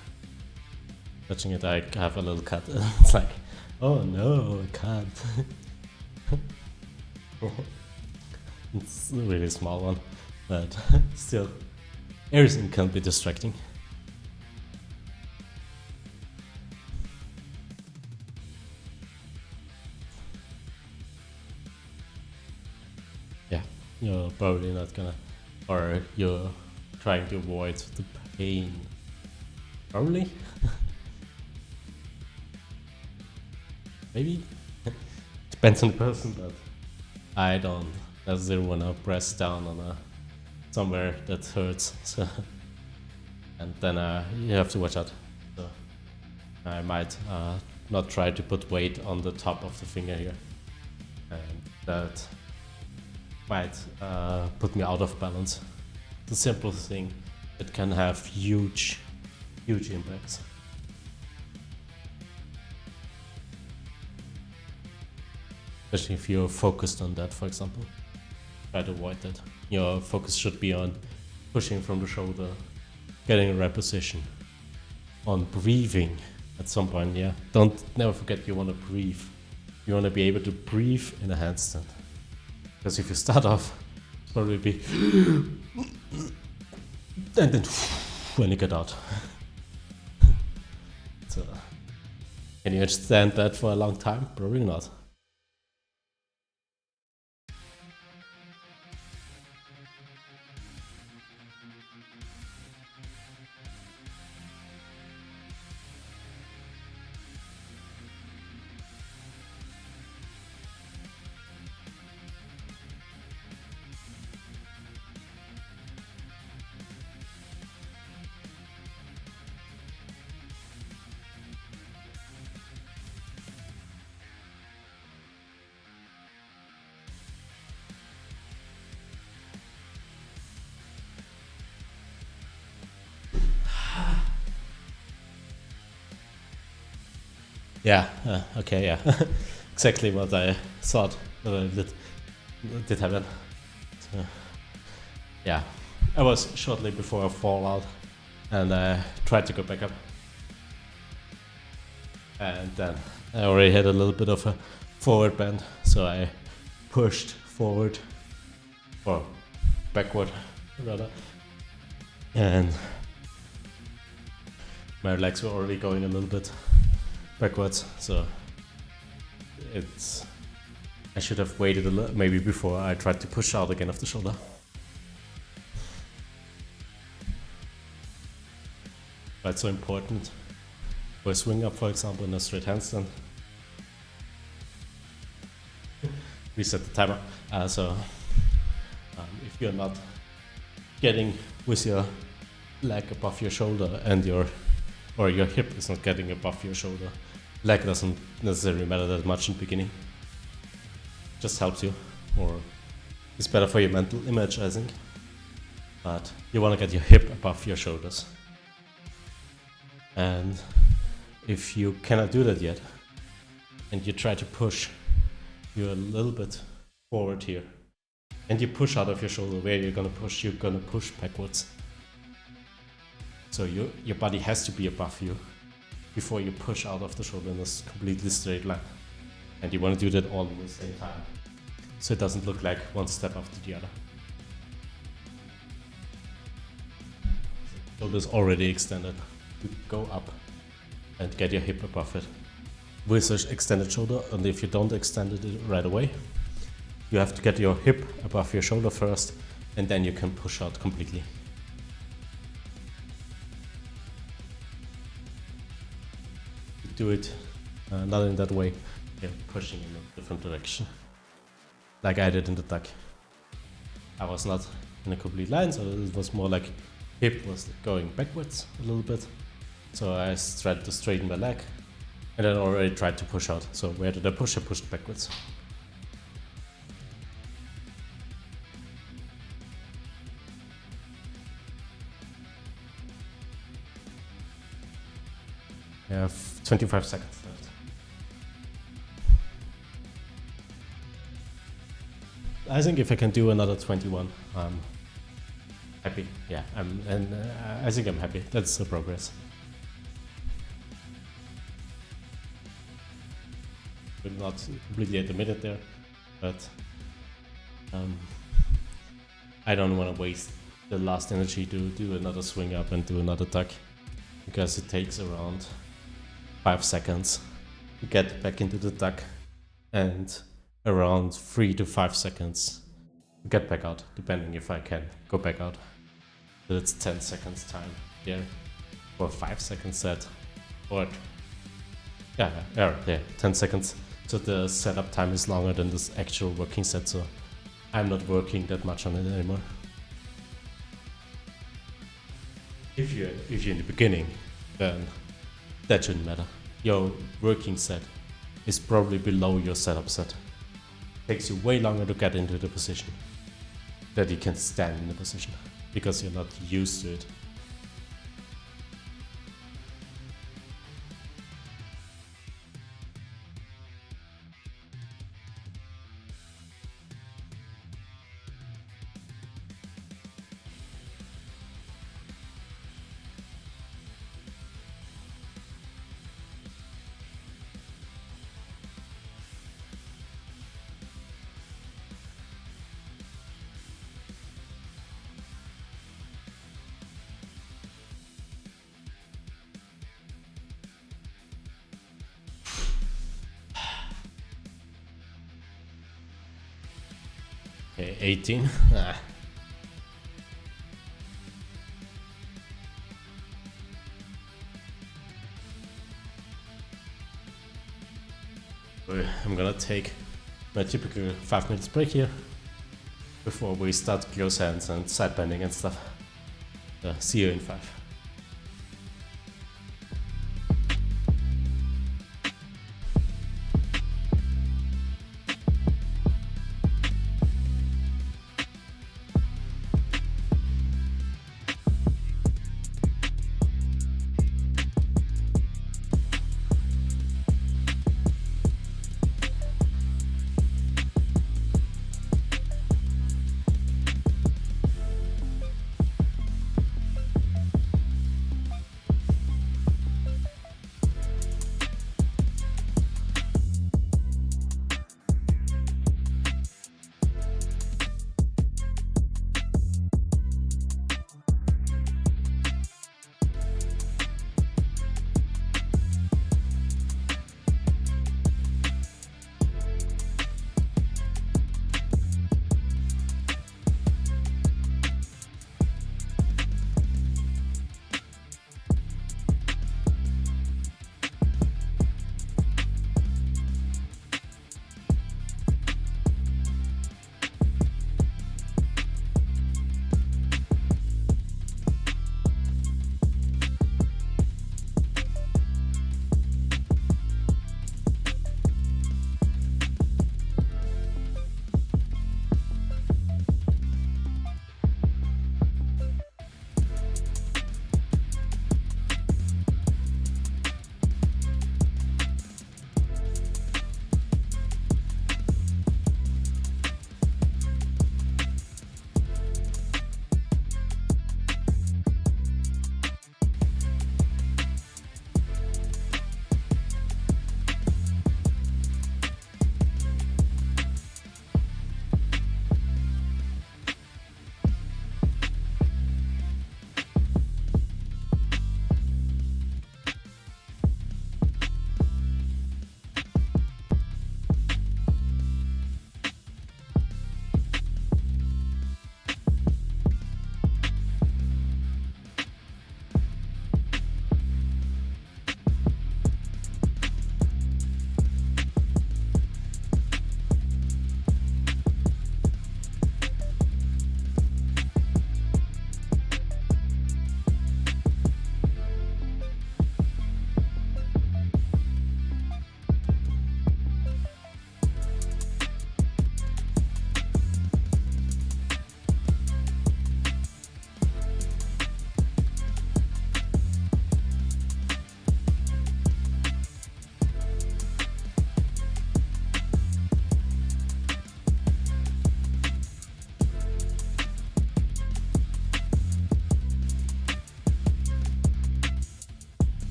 touching it, I have a little cut. It's like, oh no, I can't. It's a really small one, but still, everything can be distracting. Yeah, you're probably not gonna, or you're trying to avoid the pain. Probably? Maybe? depends on the person, but I don't necessarily want to press down on somewhere that hurts. So, and then you have to watch out. So I might not try to put weight on the top of the finger here, and that might put me out of balance. The simple thing that can have huge impacts. Especially if you're focused on that, for example. Try to avoid that. Your focus should be on pushing from the shoulder, getting a right position, on breathing at some point, yeah. Never forget you want to breathe. You want to be able to breathe in a handstand. Because if you start off, it's probably be and then when you get out. So, can you stand that for a long time? Probably not. Yeah, okay, yeah. Exactly what I thought did happen. So, yeah, I was shortly before a fallout and I tried to go back up. And then I already had a little bit of a forward bend, so I pushed forward, or backward rather. And my legs were already going a little bit backwards, so I should have waited a little, maybe before I tried to push out again of the shoulder. But it's so important for a swing up, for example, in a straight handstand. Reset the timer. If you're not getting with your leg above your shoulder and your hip is not getting above your shoulder, leg doesn't necessarily matter that much in the beginning. Just helps you, or it's better for your mental image, I think. But you want to get your hip above your shoulders. And if you cannot do that yet, and you try to push, you're a little bit forward here, and you push out of your shoulder, where you're gonna push? You're gonna push backwards. So your body has to be above you before you push out of the shoulder in a completely straight line. And you want to do that all at the same time, so it doesn't look like one step after the other. Shoulder's already extended. You go up and get your hip above it with an extended shoulder, and if you don't extend it right away, you have to get your hip above your shoulder first, and then you can push out completely. Do it not in that way, you're pushing in a different direction, like I did in the duck. I was not in a complete line, so it was more like hip was going backwards a little bit, so I tried to straighten my leg, and then already tried to push out. So where did I push? I pushed backwards. I have 25 seconds left. I think if I can do another 21, I'm happy. Yeah, I think I'm happy. That's the progress. We're not completely at the minute there, but I don't want to waste the last energy to do another swing up and do another tuck, because it takes around 5 seconds to get back into the tuck, and around 3 to 5 seconds to get back out, depending if I can go back out. So it's 10 seconds time there, or 5 seconds set, or 10 seconds So the setup time is longer than this actual working set, so I'm not working that much on it anymore. If you're in the beginning, then that shouldn't matter. Your working set is probably below your setup set. Takes you way longer to get into the position that you can stand in the position because you're not used to it. Okay, 18. I'm gonna take my typical 5 minutes break here before we start close hands and side bending and stuff. See you in 5.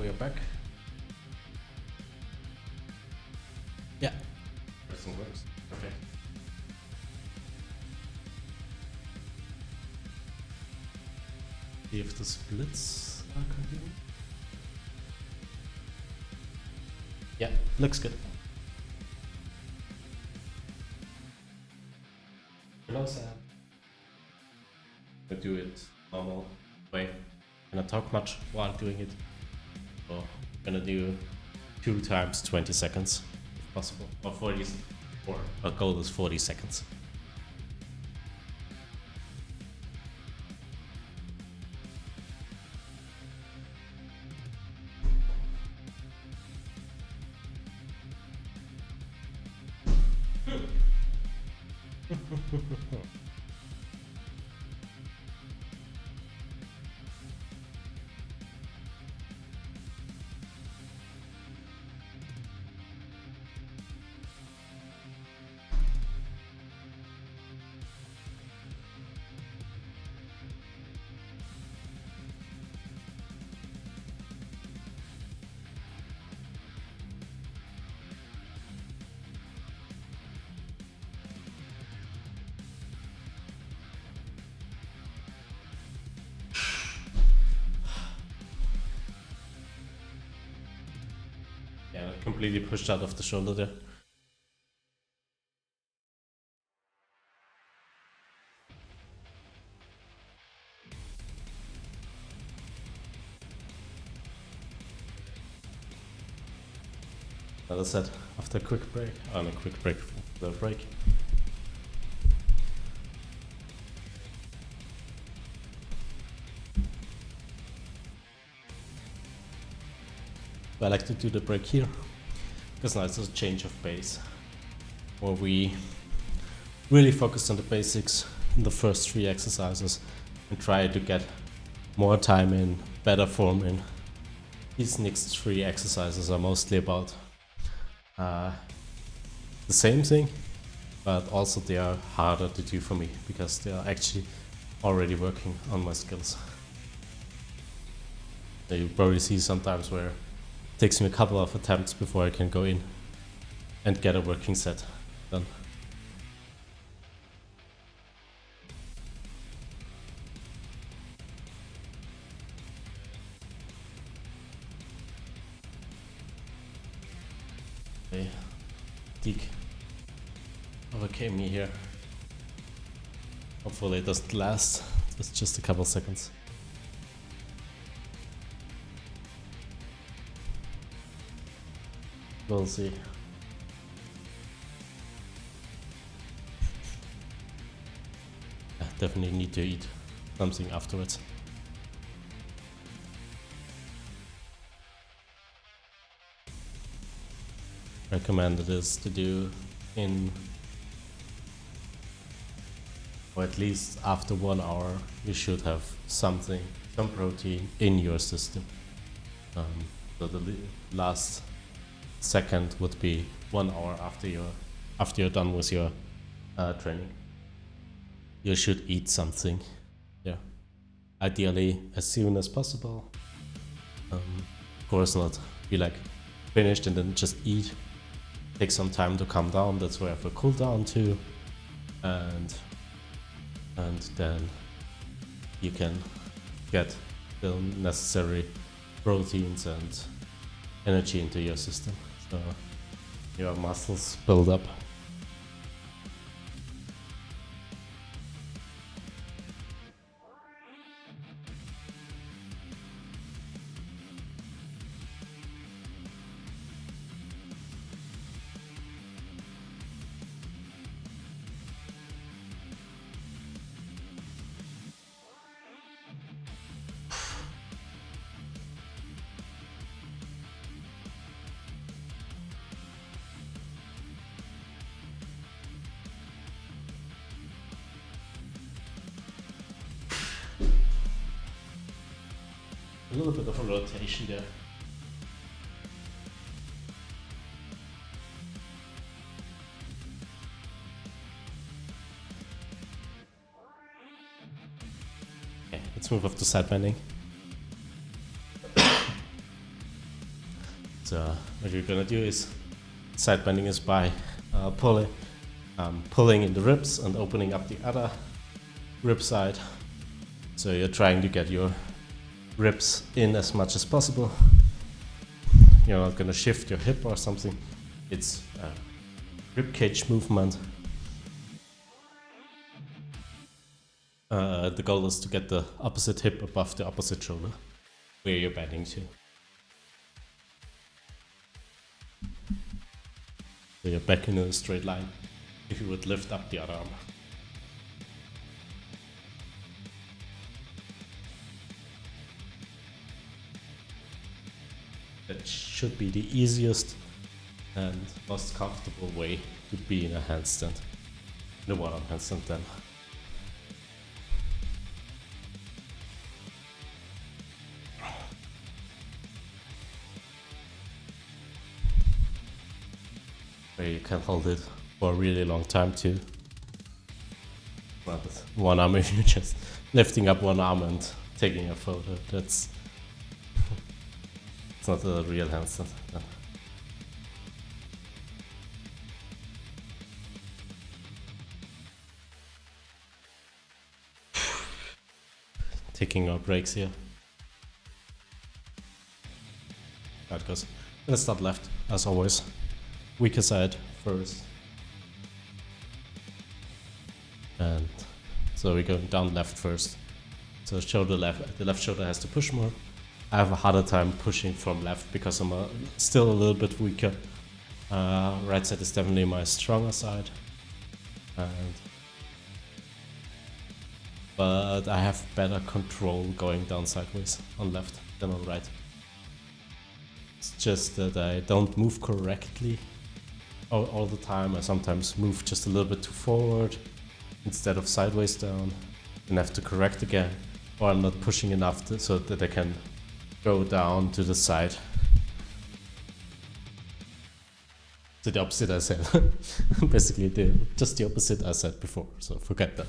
for your back. Yeah, everything works. Perfect. See if the splits are continuing. Yeah, looks good. Close up. I do it normal way. I'm gonna talk much while doing it. So I'm gonna do 2 times 20 seconds if possible. Or 40, or our goal is 40 seconds. Yeah, completely pushed out of the shoulder there. Another set after a quick break. On a quick break, the break. I like to do the break here because now it's a change of pace where we really focus on the basics in the first 3 exercises and try to get more time in, better form in. These next 3 exercises are mostly about the same thing, but also they are harder to do for me because they are actually already working on my skills. You probably see sometimes where it takes me a couple of attempts before I can go in and get a working set done. Okay, fatigue overcame me here. Hopefully it doesn't last, it's just a couple seconds. We'll see. I definitely need to eat something afterwards. Recommended is to do in, or at least after 1 hour, you should have something, some protein in your system. So the last second would be 1 hour after you're done with your training. You should eat something. Yeah, ideally as soon as possible. Of course not be like finished and then just eat. Take some time to calm down. That's where I have a cool down too, and then you can get the necessary proteins and energy into your system, so your muscles build up. A little bit of a rotation there. Okay, let's move off to side bending. what you're gonna do is side bending is by pulling in the ribs and opening up the other rib side. So you're trying to get your ribs in as much as possible. You're not gonna shift your hip or something. It's a rib cage movement. The goal is to get the opposite hip above the opposite shoulder, where you're bending to. So you're back in a straight line if you would lift up the other arm. That should be the easiest and most comfortable way to be in a handstand, in a one-arm handstand then. Where you can hold it for a really long time too. Not one arm if you're just lifting up one arm and taking a photo. That's it's not a real handstand. No. Taking our breaks here. That goes. Let's start left as always. Weaker side first. And so we're going down left first. So shoulder left, the left shoulder has to push more. I have a harder time pushing from left because I'm still a little bit weaker. Right side is definitely my stronger side. But I have better control going down sideways on left than on right. It's just that I don't move correctly all the time. I sometimes move just a little bit too forward instead of sideways down and have to correct again, or I'm not pushing enough so that I can go down to the side. So the opposite I said. Basically just the opposite I said before, so forget that.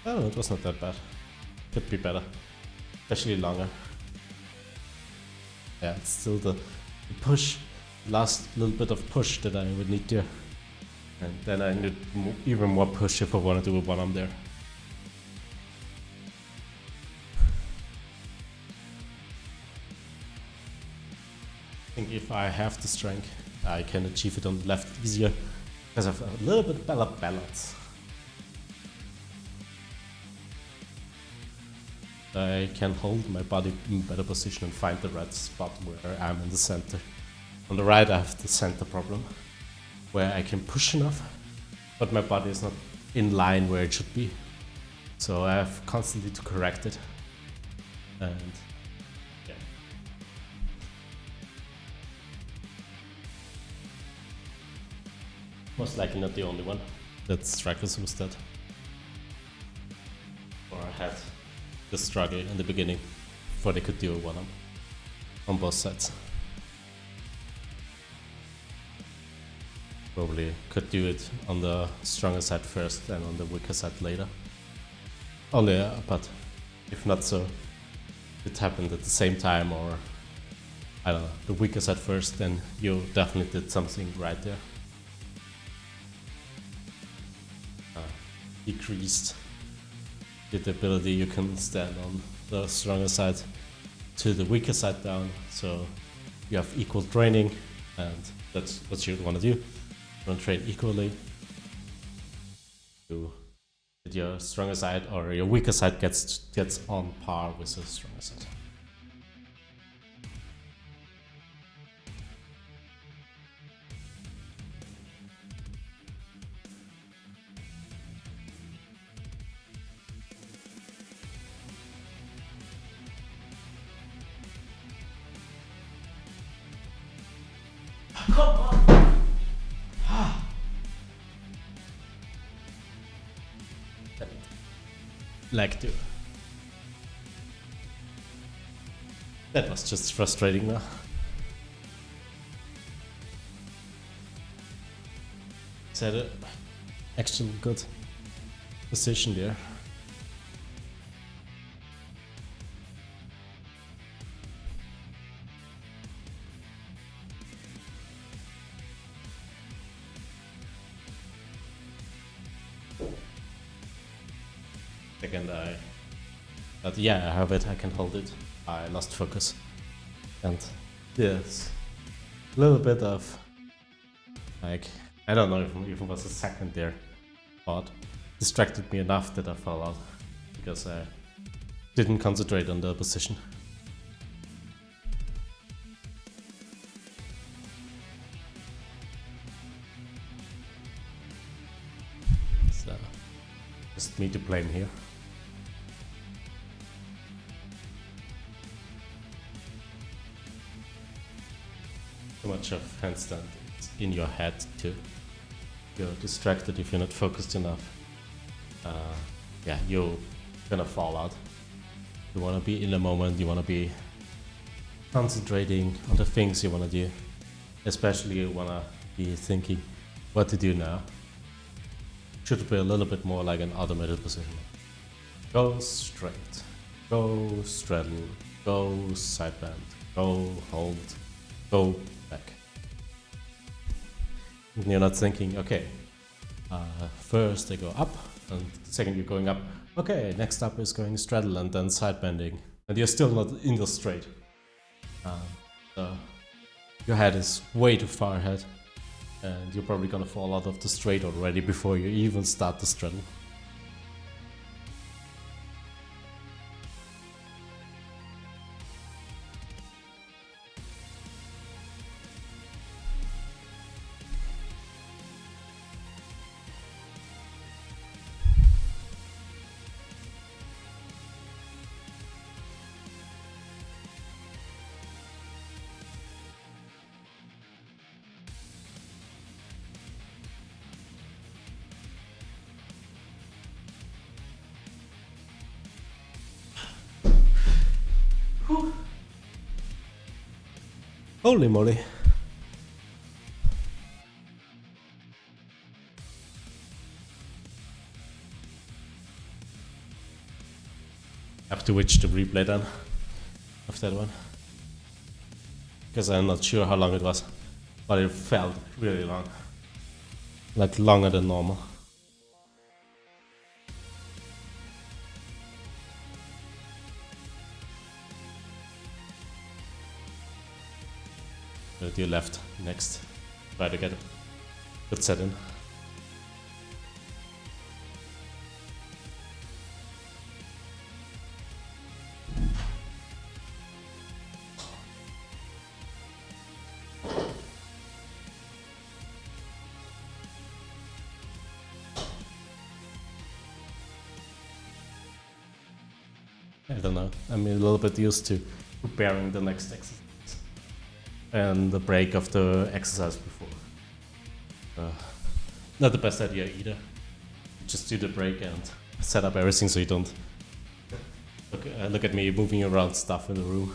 Oh, it was not that bad. Could be better. Especially longer. Yeah, it's still the push, last little bit of push that I would need there. And then I need even more push if I want to do a one arm there. I think if I have the strength, I can achieve it on the left easier because I have a little bit better balance. I can hold my body in a better position and find the right spot where I'm in the center. On the right I have the center problem, where I can push enough, but my body is not in line where it should be. So I have constantly to correct it. And yeah. Most likely not the only one that struggles with that. Or had the struggle in the beginning before they could do a one arm on both sides. Probably could do it on the stronger side first and on the weaker side later. Only, but if not so, it happened at the same time, or I don't know, the weaker side first, then you definitely did something right there. Decreased the ability you can stand on the stronger side to the weaker side down, so you have equal training, and that's what you want to do. You want to train equally to get your stronger side or your weaker side gets on par with the stronger side. Come on! Leg 2. That was just frustrating now. Set a actually good position there. Second but yeah, I have it, I can hold it. I lost focus. And there's a little bit of, like, I don't know if it even was a second there, but distracted me enough that I fell out because I didn't concentrate on the position. So, just me to blame here. Too much of handstand is in your head too. You're distracted if you're not focused enough. Yeah, you're gonna fall out. You wanna be in the moment, you wanna be concentrating on the things you wanna do. Especially you wanna be thinking what to do now. Should be a little bit more like an automated position. Go straight, go straddle, go side bend, go hold, go back. And you're not thinking, okay, first I go up, and the second you're going up, okay, next up is going straddle and then side bending, and you're still not in the straight. So your head is way too far ahead, and you're probably gonna fall out of the straight already before you even start the straddle. Holy moly. Have to watch the replay then of that one, because I'm not sure how long it was, but it felt really long, like longer than normal. To your left next, try to get a good set in. I don't know, I'm a little bit used to preparing the next exercise and the break of the exercise before. Not the best idea either. Just do the break and set up everything so you don't look at me moving around stuff in the room.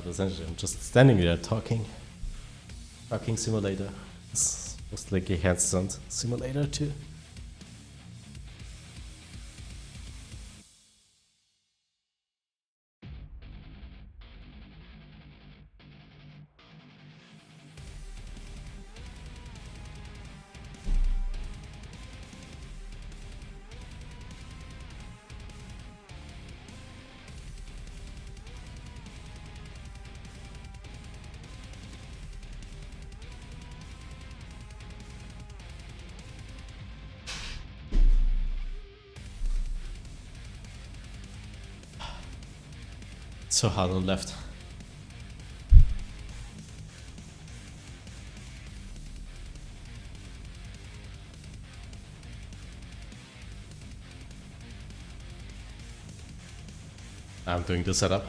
Essentially, I'm just standing there talking simulator. It's just like a handstand simulator too. So hard on left. I'm doing the setup.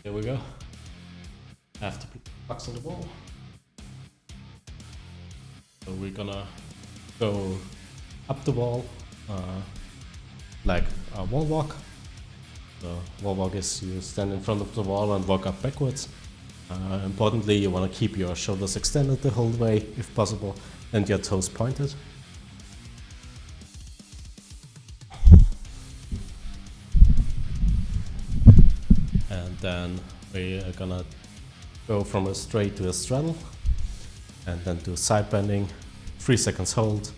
Here we go. Have to put pucks on the wall. So we're gonna go up the wall, like a wall walk. So wall walk is you stand in front of the wall and walk up backwards. Importantly, you want to keep your shoulders extended the whole way, if possible, and your toes pointed. And then we are gonna go from a straight to a straddle, and then do side bending, 3 seconds hold,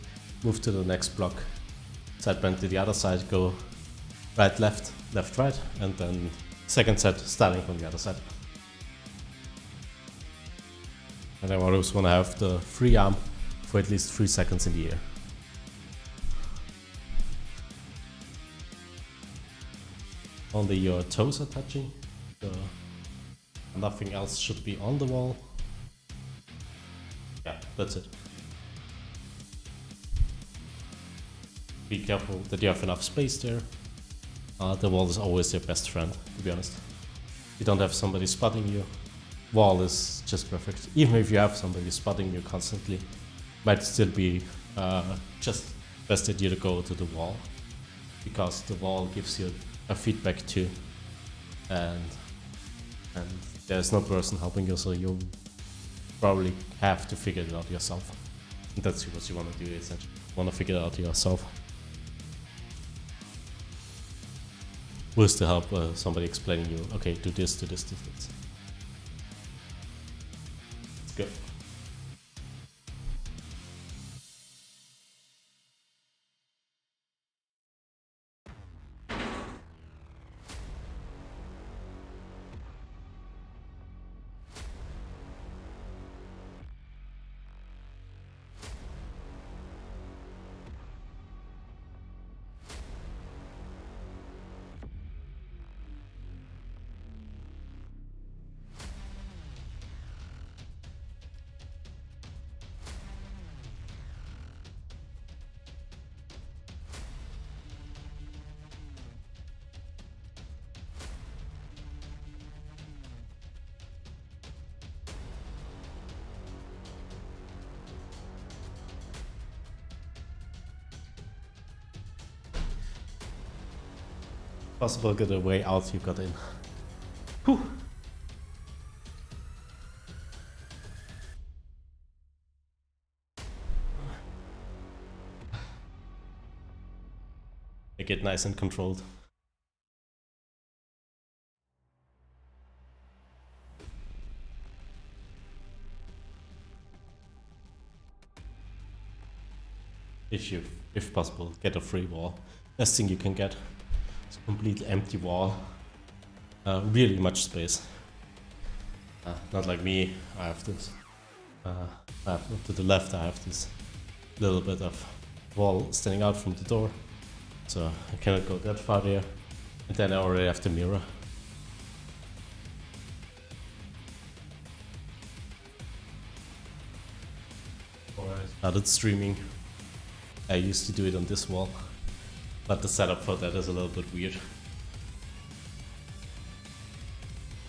move to the next block, side bend to the other side, go right, left, left, right, and then second set starting from the other side. And I always want to have the free arm for at least 3 seconds in the air. Only your toes are touching, so nothing else should be on the wall. Yeah, that's it. Be careful that you have enough space there. The wall is always your best friend, to be honest. You don't have somebody spotting you. Wall is just perfect. Even if you have somebody spotting you constantly, might still be just best idea to go to the wall, because the wall gives you a feedback too, and there's no person helping you, so you probably have to figure it out yourself. And that's what you want to do, essentially. You want to figure it out yourself. With the help somebody explaining you, okay, do this, do this, do this. Let's go. Possible get a way out, you got in. Whew. Make it nice and controlled. If possible, get a free wall. Best thing you can get. It's a completely empty wall. Really much space. Not like me, I have this. To the left I have this little bit of wall standing out from the door. So I cannot go that far there. And then I already have the mirror. Before I started streaming, I used to do it on this wall. But the setup for that is a little bit weird.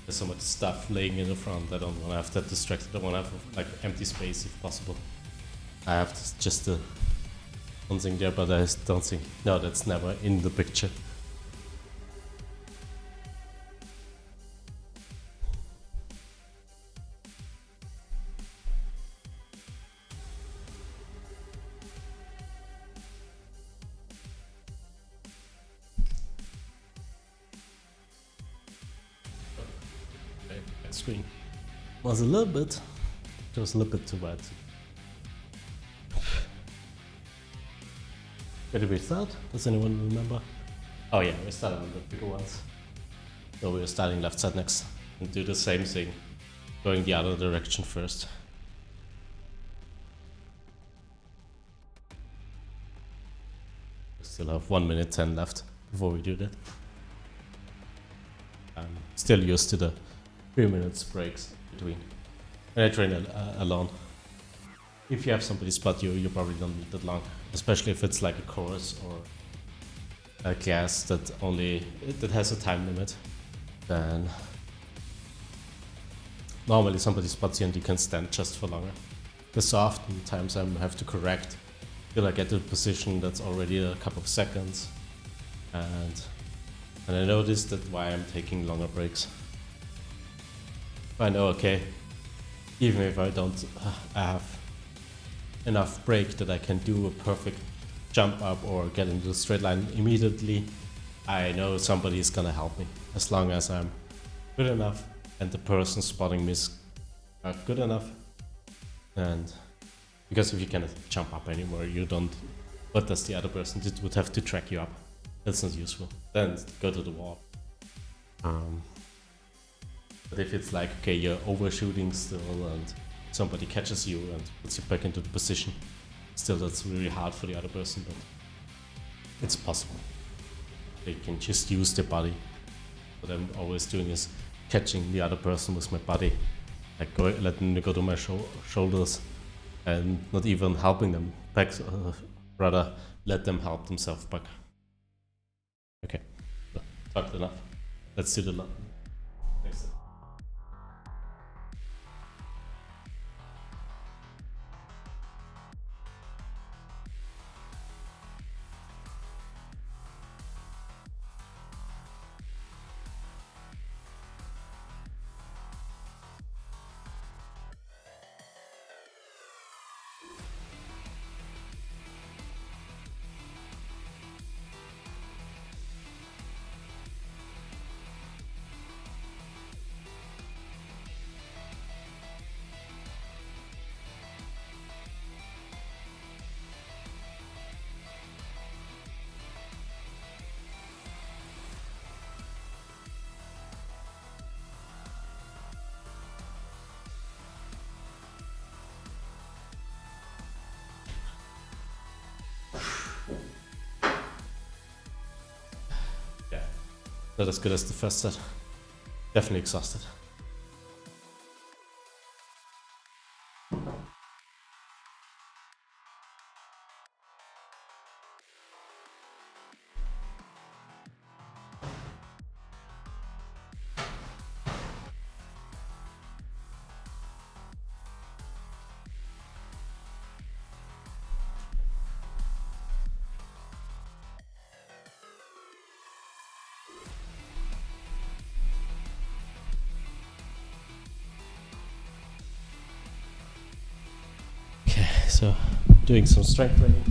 There's so much stuff laying in the front, I don't want to have that distracted. I want to have like empty space if possible. I have just the one thing there, but I don't think, no, that's never in the picture. Screen was a little bit, just a little bit too wide. Where did we start? Does anyone remember? Oh yeah, we started on the bigger ones. So we're starting left side next and do the same thing, going the other direction first. We still have 1 minute 10 left before we do that. I'm still used to the 3 minutes breaks between. And I train alone. If you have somebody spot you, you probably don't need that long. Especially if it's like a course or a class that has a time limit, then normally somebody spots you and you can stand just for longer. Because so often times I have to correct till I get to a position that's already a couple of seconds, and I noticed that why I'm taking longer breaks. I know, okay, even if I don't have enough break that I can do a perfect jump up or get into a straight line immediately, I know somebody is gonna help me as long as I'm good enough and the person spotting me is good enough. And because if you cannot jump up anymore, you don't, what does the other person do? Would have to track you up. That's not useful. Then go to the wall. But if it's like, okay, you're overshooting still and somebody catches you and puts you back into the position, still that's really hard for the other person, but it's possible. They can just use their body. What I'm always doing is catching the other person with my body, like letting them go to my shoulders and not even helping them back, rather let them help themselves back. Okay, so, talked enough. Let's do the next step. Not as good as the first set. Definitely exhausted. So, doing some strength training.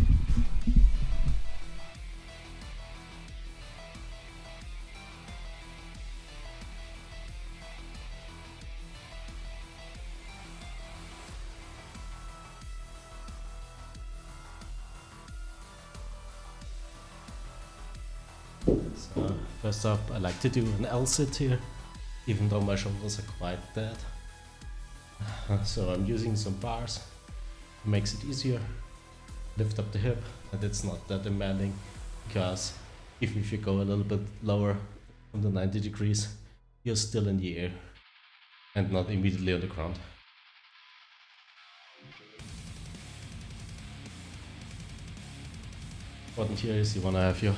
So, first up, I like to do an L sit here, even though my shoulders are quite dead. So I'm using some bars. Makes it easier. Lift up the hip, and it's not that demanding, because even if you go a little bit lower from the 90 degrees, you're still in the air and not immediately on the ground. Important here is you want to have your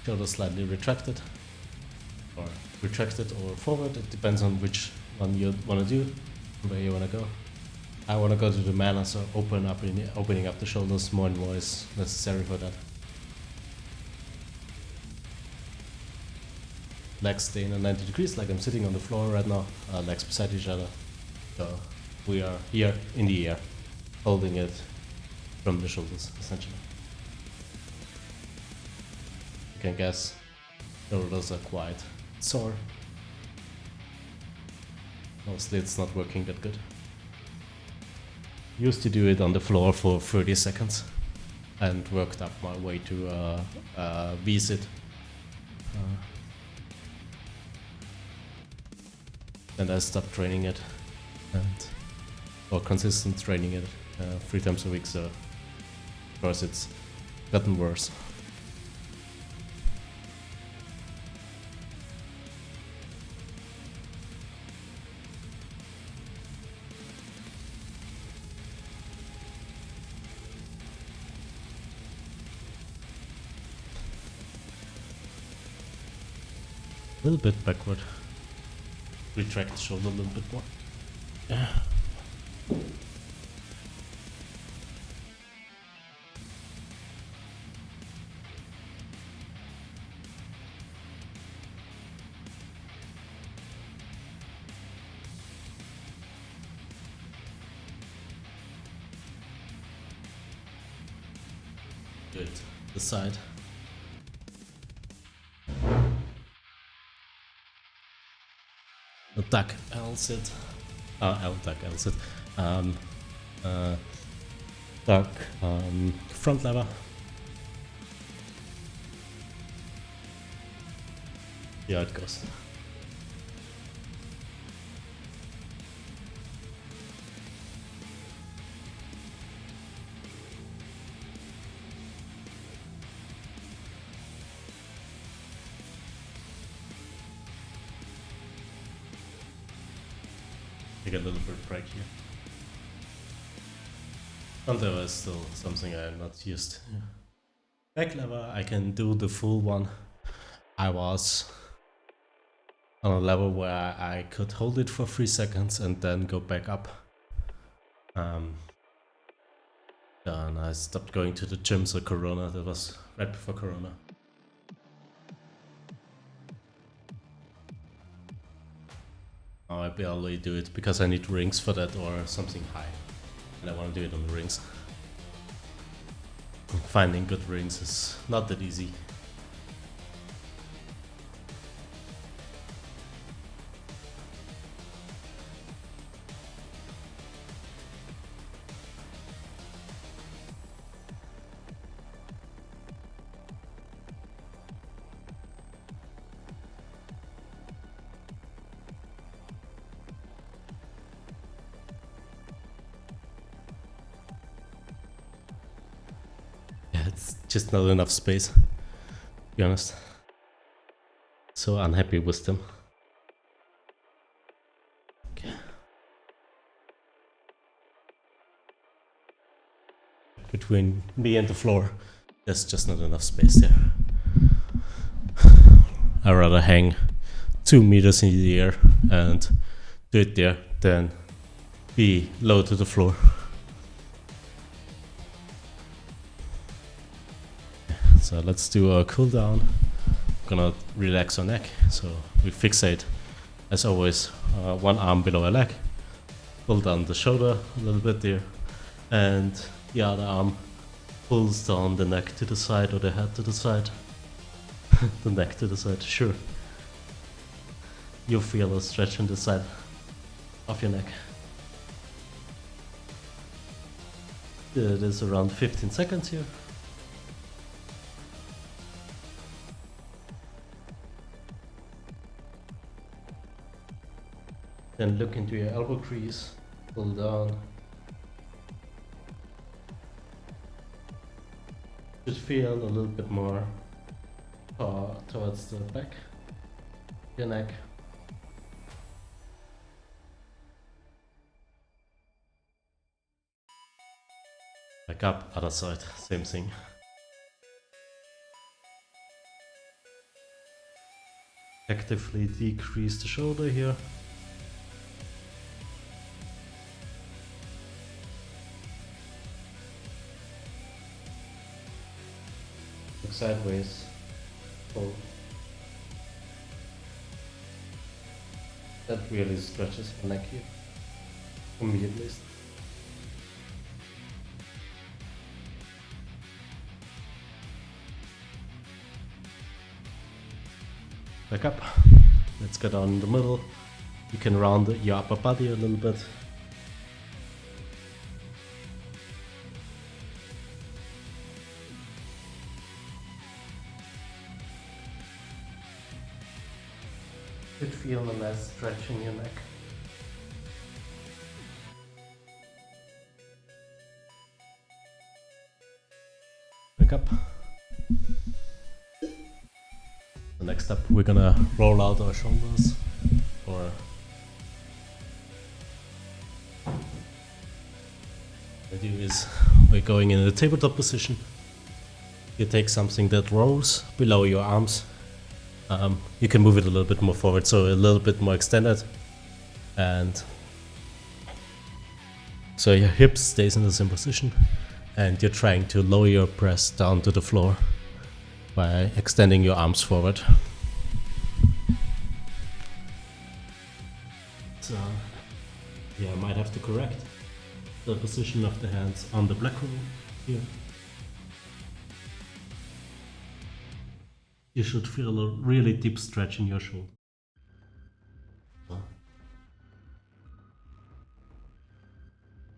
shoulders slightly retracted or forward. It depends on which one you want to do, where you want to go. I want to go to the manner, so opening up the shoulders more and more is necessary for that. Legs stay in 90 degrees, like I'm sitting on the floor right now, legs beside each other. So we are here in the air, holding it from the shoulders, essentially. You can guess, shoulders are quite sore. Mostly it's not working that good. Used to do it on the floor for 30 seconds and worked up my way to V-sit. And I stopped training it, or consistent training it 3 times a week, so of course it's gotten worse. A little bit backward. Retract the shoulder a little bit more. Yeah. Good. The side. The duck L sit. L duck L sit. Duck front lever. See how it goes. Take a little bit break here. Front lever is still something I'm not used to. Back lever, I can do the full one. I was on a level where I could hold it for 3 seconds and then go back up. And I stopped going to the gym, so Corona, that was right before Corona. Now I barely do it because I need rings for that or something high. And I want to do it on the rings. Finding good rings is not that easy. It's just not enough space, to be honest. So unhappy with them. Okay. Between me and the floor, there's just not enough space there. I'd rather hang 2 meters in the air and do it there than be low to the floor. So let's do a cool down. Gonna relax our neck. So we fixate, as always, one arm below our leg. Pull down the shoulder a little bit there. And the other arm pulls down the neck to the side or the head to the side. The neck to the side, sure. You feel a stretch on the side of your neck. It is around 15 seconds here. Then look into your elbow crease, pull down. Just feel a little bit more towards the back, your neck. Back up, other side, same thing. Actively decrease the shoulder here. Look sideways. Pull. That really stretches the neck here. For me at least. Back up. Let's go down in the middle. You can round your upper body a little bit. Should feel a nice stretch in your neck. Back up. The next step, we're gonna roll out our shoulders, or what we do is we're going in a tabletop position. You take something that rolls below your arms. You can move it a little bit more forward, so a little bit more extended, and So your hip stays in the same position and you're trying to lower your press down to the floor by extending your arms forward. So yeah, I might have to correct the position of the hands on the black roll here. You should feel a really deep stretch in your shoulder.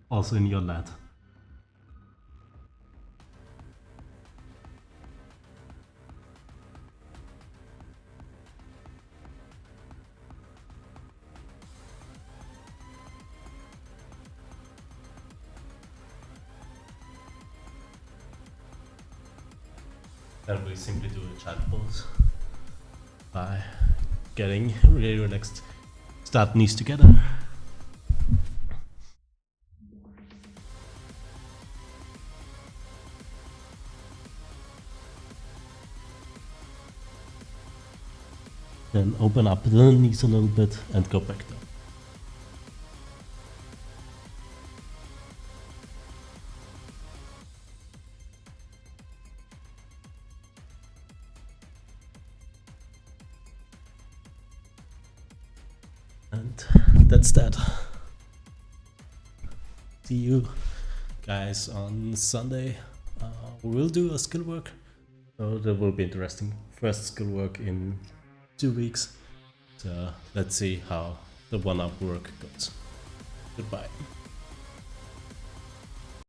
Also in your lat. Then we simply do a child pose by getting really relaxed. Start knees together. Then open up the knees a little bit and go back down. And that's that. See you guys on Sunday. We will do a skill work. So that will be interesting. First skill work in 2 weeks. So let's see how the one-up work goes. Goodbye.